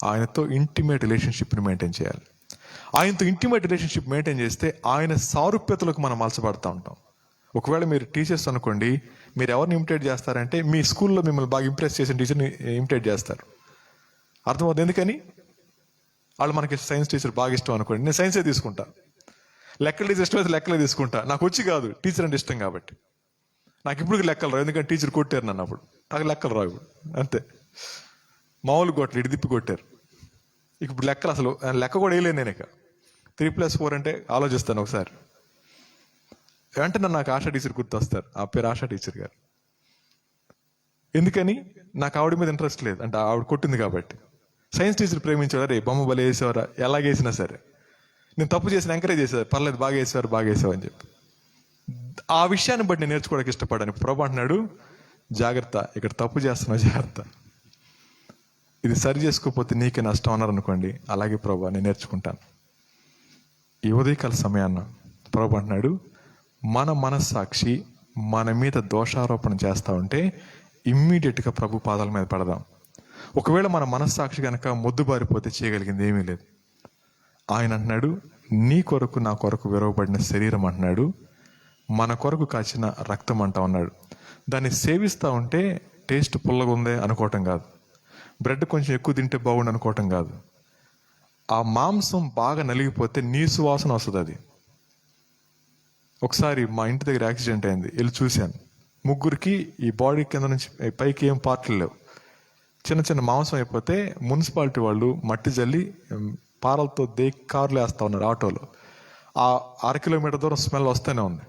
ఆయనతో ఇంటిమేట్ రిలేషన్షిప్ని మెయింటైన్ చేయాలి. ఆయనతో ఇంటిమేట్ రిలేషన్షిప్ మెయింటైన్ చేస్తే ఆయన సారూప్యతలకు మనం మలచబడుతూ ఉంటాం. ఒకవేళ మీరు టీచర్స్ అనుకోండి, మీరు ఎవరిని ఇమిటేట్ చేస్తారంటే మీ స్కూల్లో మిమ్మల్ని బాగా ఇంప్రెస్ చేసిన టీచర్ని ఇమిటేట్ చేస్తారు. అర్థమవుతుంది ఎందుకని? వాళ్ళు మనకి సైన్స్ టీచర్ బాగా ఇష్టం అనుకోండి, నేను సైన్సే తీసుకుంటా. లెక్కలు టీచర్ ఇష్టం అయితే లెక్కలే తీసుకుంటా. నాకు వచ్చి కాదు, టీచర్ అంటే ఇష్టం కాబట్టి. నాకు ఇప్పుడు లెక్కలు రావు, ఎందుకంటే టీచర్ కొట్టారు నన్ను. అప్పుడు నాకు లెక్కలు రావు ఇప్పుడు, అంతే. మామూలు కొట్టరు, ఇడిదిప్పి కొట్టారు. ఇప్పుడు లెక్కలు అసలు లెక్క కూడా వేయలేను నేను. ఇక 3+4 అంటే ఆలోచిస్తాను ఒకసారి. వెంటనే నాకు ఆశా టీచర్ గుర్తు వస్తారు. ఆ పేరు ఆశా టీచర్ గారు. ఎందుకని? నాకు ఆవిడ మీద ఇంట్రెస్ట్ లేదు, అంటే ఆవిడ కొట్టింది కాబట్టి. సైన్స్ టీచర్ ప్రేమించాడు, రే బొమ్మ బలి వేసేవారా, ఎలాగేసినా సరే. నేను తప్పు చేసిన ఎంకరేజ్ చేసేవారు, పర్లేదు బాగా వేసేవారు, బాగా వేసావు అని చెప్పి. ఆ విషయాన్ని బట్టి నేను నేర్చుకోవడానికి ఇష్టపడాను. ప్రభు అంటున్నాడు, జాగ్రత్త, ఇక్కడ తప్పు చేస్తున్నావు, జాగ్రత్త, ఇది సరి చేసుకోకపోతే నీకే నష్టం అన్నారు అనుకోండి. అలాగే ప్రభు నేను నేర్చుకుంటాను. ఈ ఉదయకాల సమయాన్న ప్రభు అంటున్నాడు, మన మనస్సాక్షి మన మీద దోషారోపణ చేస్తూ ఉంటే ఇమ్మీడియట్గా ప్రభు పాదాల మీద పడదాం. ఒకవేళ మన మనస్సాక్షి కనుక మొద్దుబారిపోతే చేయగలిగింది ఏమీ లేదు. ఆయన అంటున్నాడు, నీ కొరకు నా కొరకు విరవబడిన శరీరం అంటున్నాడు, మన కొరకు కాచిన రక్తం అంటా ఉన్నాడు. దాన్ని సేవిస్తూ ఉంటే టేస్ట్ పుల్లగా ఉందే అనుకోవటం కాదు, బ్రెడ్ కొంచెం ఎక్కువ తింటే బాగుండు అనుకోవటం కాదు. ఆ మాంసం బాగా నలిగిపోతే నీసు వాసన వస్తుంది. అది ఒకసారి మా ఇంటి దగ్గర యాక్సిడెంట్ అయింది, వెళ్ళి చూశాను. ముగ్గురికి ఈ బాడీ కింద నుంచి పైకి ఏం పార్ట్లు లేవు, చిన్న చిన్న మాంసం అయిపోతే మున్సిపాలిటీ వాళ్ళు మట్టి జల్లి పారలతో కార్లు వేస్తూ ఉన్నారు ఆటోలో. ఆ 1/2 కిలోమీటర్ దూరం స్మెల్ వస్తూనే ఉంది.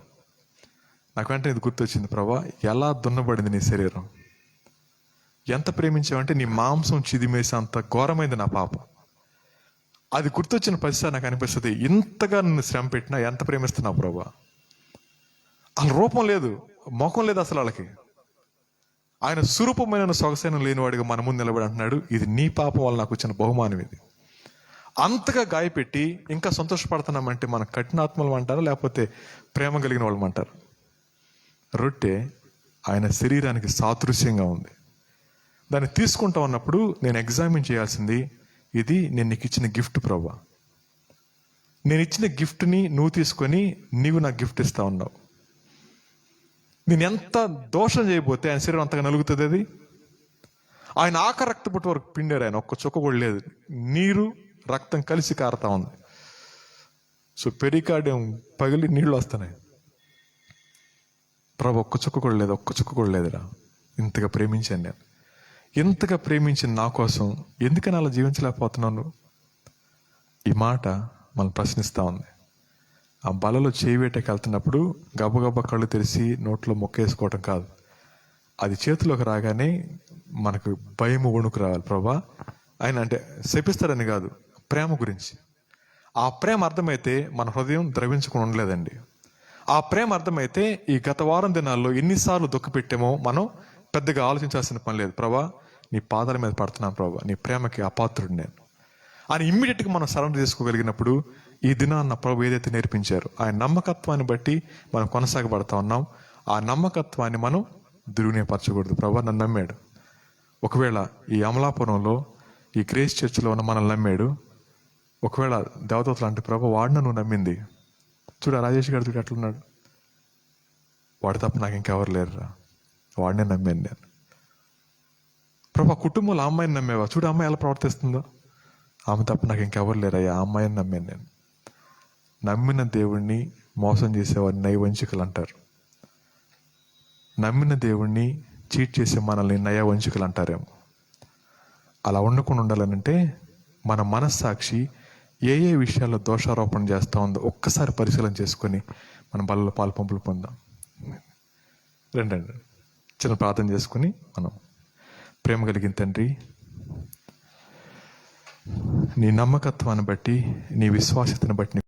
నాకు వెంటనే ఇది గుర్తొచ్చింది, ప్రభా ఎలా దున్నబడింది నీ శరీరం, ఎంత ప్రేమించావంటే నీ మాంసం చిదిమేసి అంత ఘోరమైంది నా పాపం. అది గుర్తొచ్చిన పరిస్థితి నాకు అనిపిస్తుంది, ఇంతగా నన్ను శ్రమ పెట్టినా ఎంత ప్రేమిస్తున్నావు ప్రభా. వాళ్ళ రూపం లేదు, ముఖం లేదు అసలు వాళ్ళకి. ఆయన స్వరూపమైన సొగసైన లేనివాడిగా మన ముందు నిలబడి అంటున్నాడు, ఇది నీ పాపం వల్ల నాకు వచ్చిన బహుమానం ఇది. అంతగా గాయపెట్టి ఇంకా సంతోషపడుతున్నామంటే మన కఠినాత్మలు అంటారా, లేకపోతే ప్రేమ కలిగిన వాళ్ళు అంటారు? రొట్టె ఆయన శరీరానికి సాదృశ్యంగా ఉంది. దాన్ని తీసుకుంటా ఉన్నప్పుడు నేను ఎగ్జామిన్ చేయాల్సింది, ఇది నేను నీకు ఇచ్చిన గిఫ్ట్ ప్రభా. నేను ఇచ్చిన గిఫ్ట్ని నువ్వు తీసుకొని నీవు నాకు గిఫ్ట్ ఇస్తా ఉన్నావు. నేను ఎంత దోషం చేయబోతే ఆయన శరీరం అంతగా నలుగుతుంది. అది ఆయన ఆఖరి రక్త పుట్టు వరకు పిండారు, ఆయన ఒక్క చుక్క కూడా లేదు, నీరు రక్తం కలిసి కారుతా ఉంది. సో పెరికార్డియం పగిలి నీళ్ళు వస్తున్నాయి. ప్రభు ఒక్క చుక్క కూడా లేదు, ఒక్క చుక్క కూడా లేదురా. ఇంతగా ప్రేమించాను నేను, ఇంతగా ప్రేమించిన నా కోసం ఎందుకని అలా జీవించలేకపోతున్నాను? ఈ మాట మనం ప్రశ్నిస్తూ ఉంది. ఆ బలలో చేయివేటకి వెళ్తున్నప్పుడు గబగబా కళ్ళు తెరిచి నోట్లో మొక్కేసుకోవటం కాదు, అది చేతిలోకి రాగానే మనకు భయము వణుకు రావాలి. ప్రభా ఆయన అంటే శపిస్తాడని కాదు, ప్రేమ గురించి. ఆ ప్రేమ అర్థమైతే మన హృదయం ద్రవించుకుని ఉండలేదండి. ఆ ప్రేమ అర్థమైతే ఈ గత వారం దినాల్లో ఎన్నిసార్లు దుఃఖపెట్టామో మనం పెద్దగా ఆలోచించాల్సిన పని లేదు. ప్రభా నీ పాదాల మీద పడుతున్నాను ప్రభా, నీ ప్రేమకి అపాత్రుడు నేను అని ఇమ్మీడియట్గా మనం సరెండర్ చేసుకోగలిగినప్పుడు ఈ దినాన్న ప్రభు ఏదైతే నేర్పించారో ఆయన నమ్మకత్వాన్ని బట్టి మనం కొనసాగబడతా ఉన్నాం. ఆ నమ్మకత్వాన్ని మనం దుర్వినియోగపరచకూడదు. ప్రభు నన్ను నమ్మాడు. ఒకవేళ ఈ అమలాపురంలో ఈ గ్రేస్ చర్చిలో ఉన్న మనల్ని నమ్మాడు, ఒకవేళ దేవదూతలు అంటే ప్రభు వాడిన నువ్వు నమ్మింది. చూడ రాజేష్ గారు చూడు ఎట్లున్నాడు, వాడు తప్ప నాకు ఇంకెవరు లేరురా, వాడినే నమ్మాను నేను. ప్రభా కుటుంబంలో ఆ అమ్మాయిని నమ్మేవా? చూడు అమ్మాయి ఎలా ప్రవర్తిస్తుందో. ఆమె తప్ప నాకు ఇంకెవరు లేరయ్యా, ఆ అమ్మాయిని నమ్మాను నేను. నమ్మిన దేవుణ్ణి మోసం చేసేవారిని నయవంచికలు అంటారు. నమ్మిన దేవుణ్ణి చీట్ చేసే మనల్ని నయవంచికలు అంటారేమో. అలా ఉండకుండా ఉండాలనంటే మన మనస్సాక్షి ఏ ఏ విషయాల్లో దోషారోపణ చేస్తూ ఉందో ఒక్కసారి పరిశీలన చేసుకొని మన బలలో పాలు పంపులు పొందాం. రండి చిన్న ప్రార్థన చేసుకుని మనం. ప్రేమ కలిగిన తండ్రి, నీ నమ్మకత్వాన్ని బట్టి, నీ విశ్వాసతను బట్టి